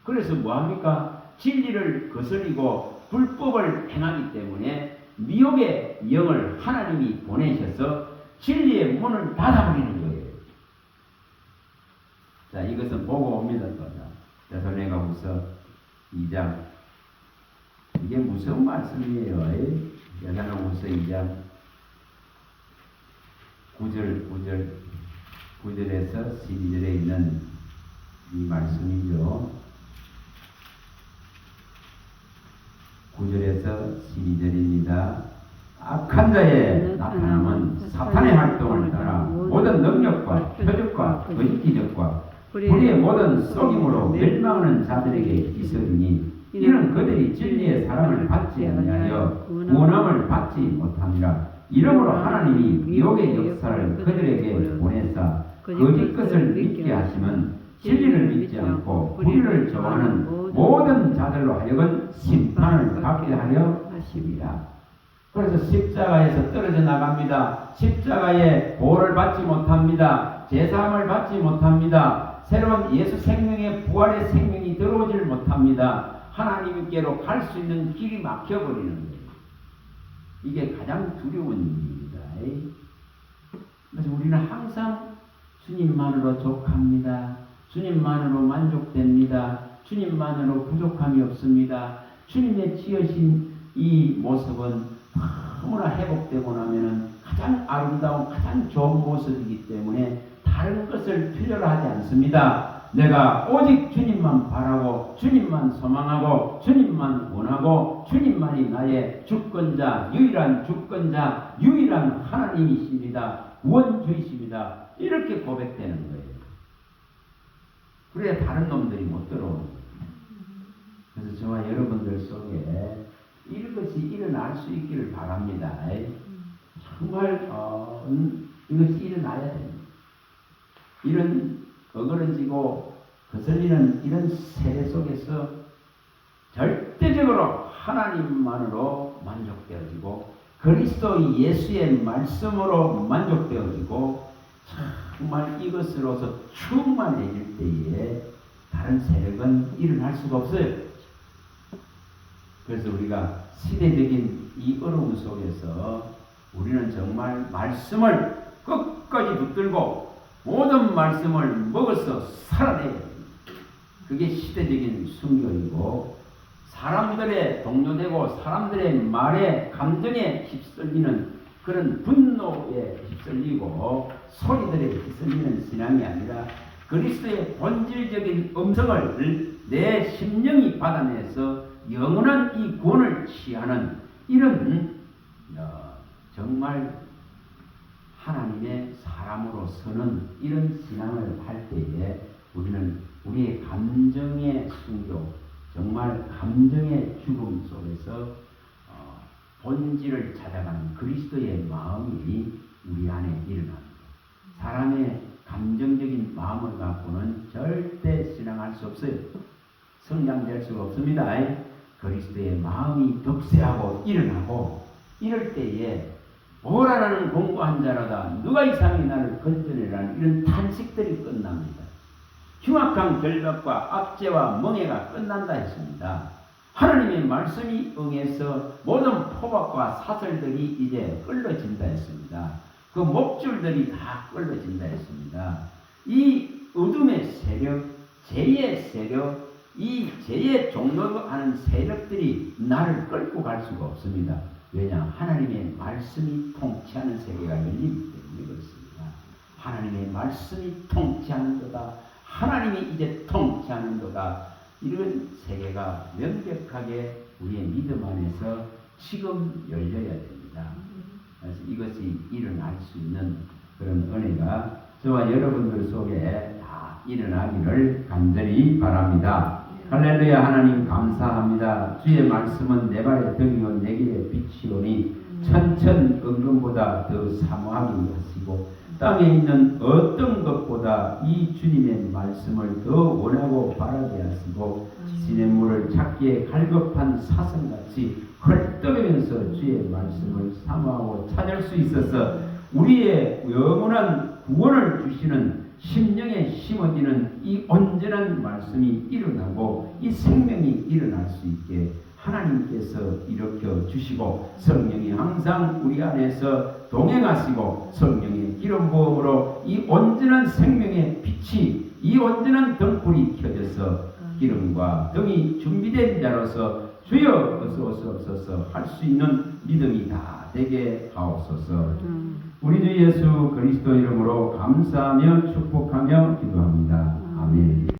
그래서 뭐합니까? 진리를 거스리고 불법을 행하기 때문에 미혹의 영을 하나님이 보내셔서 진리의 문을 닫아버리는 거예요. 자, 이것은 보고 옵니다. 데살로니가후서 2장. 이게 무슨 말씀이에요? 데살로니가후서 2장 9절에서 12절에 있는 이 말씀이죠. 9절에서 12절입니다. 악한 자의 나타남은 사탄의 활동을 따라 모든 능력과 표적과 거짓 기적과 불의의 모든 속임으로 멸망하는 자들에게 있으리니 이는 그들이 진리의 사랑을 받지 아니하여 구원함을 받지 못함이라. 이러므로 하나님이 미혹의 역사를 그들에게 보내사 거짓 것을 믿게 하시면 진리를 믿지 않고 불의를 좋아하는 모든 자들로 하여금 심판을 받게 하려 하십니다. 그래서 십자가에서 떨어져 나갑니다. 십자가의 보호를 받지 못합니다. 제사함을 받지 못합니다. 새로운 예수 생명의 부활의 생명이 들어오질 못합니다. 하나님께로 갈 수 있는 길이 막혀버리는 거예요. 이게 가장 두려운 일입니다. 그래서 우리는 항상 주님만으로 족합니다. 주님만으로 만족됩니다. 주님만으로 부족함이 없습니다. 주님의 지으신 이 모습은 너무나 회복되고 나면은 가장 아름다운 가장 좋은 모습이기 때문에 다른 것을 필요로 하지 않습니다. 내가 오직 주님만 바라고 주님만 소망하고 주님만 원하고 주님만이 나의 주권자, 유일한 주권자, 유일한 하나님이십니다. 구원주이십니다. 이렇게 고백되는 거예요. 그래야 다른 놈들이 못 들어오는 거예요. 그래서 저와 여러분들 속에 이것이 일어날 수 있기를 바랍니다. 정말 이것이 일어나야 됩니다. 이런 어그러지고 거슬리는 이런 세대 속에서 절대적으로 하나님만으로 만족되어지고 그리스도 예수의 말씀으로 만족되어지고 정말 이것으로서 충만해질 때에 다른 세력은 일어날 수가 없어요. 그래서 우리가 시대적인 이 어려움 속에서 우리는 정말 말씀을 끝까지 붙들고 모든 말씀을 먹어서 살아내야 됩니다. 그게 시대적인 순결이고 사람들의 동요되고 사람들의 말에 감정에 휩쓸리는 그런 분노에 휩쓸리고 소리들에 휩쓸리는 신앙이 아니라 그리스도의 본질적인 음성을 내 심령이 받아내서 영원한 이 구원을 취하는 이런 정말 하나님의 사람으로 서는 이런 신앙을 할 때에 우리는 우리의 감정의 순교, 정말 감정의 죽음 속에서 본질을 찾아가는 그리스도의 마음이 우리 안에 일어납니다. 사람의 감정적인 마음을 갖고는 절대 신앙할 수 없어요. 성장될 수가 없습니다. 그리스도의 마음이 득세하고 일어나고 이럴 때에 오라라는 공고한 자라다 누가 이상히 나를 건져내라는 이런 탄식들이 끝납니다. 흉악한 결박과 압제와 멍해가 끝난다 했습니다. 하나님의 말씀이 응해서 모든 포박과 사슬들이 이제 끌어진다 했습니다. 그 목줄들이 다 끌어진다 했습니다. 이 어둠의 세력, 죄의 세력, 이 죄의 종로하는 세력들이 나를 끌고 갈 수가 없습니다. 왜냐? 하나님의 말씀이 통치하는 세계가 열리기 때문에 그렇습니다. 하나님의 말씀이 통치하는도다. 하나님이 이제 통치하는도다. 이런 세계가 명백하게 우리의 믿음 안에서 지금 열려야 됩니다. 그래서 이것이 일어날 수 있는 그런 은혜가 저와 여러분들 속에 다 일어나기를 간절히 바랍니다. 할렐루야. 하나님 감사합니다. 주의 말씀은 내 발의 등이요 내 길의 빛이오니 천천 은금보다 더 사모하게 하시고 땅에 있는 어떤 것보다 이 주님의 말씀을 더 원하고 바라게 하시고 시냇물을 찾기에 갈급한 사슴같이 헐떡이면서 주의 말씀을 사모하고 찾을 수 있어서 우리의 영원한 구원을 주시는 심령에 심어지는 이 온전한 말씀이 일어나고 이 생명이 일어날 수 있게 하나님께서 일으켜 주시고 성령이 항상 우리 안에서 동행하시고 성령의 기름 부음으로 이 온전한 생명의 빛이 이 온전한 등불이 켜져서 기름과 등이 준비된 자로서 주여 어서 오소서 할 수 있는 믿음이 다 되게 하옵소서. 우리 주 예수 그리스도 이름으로 감사하며 축복하며 기도합니다. 아멘.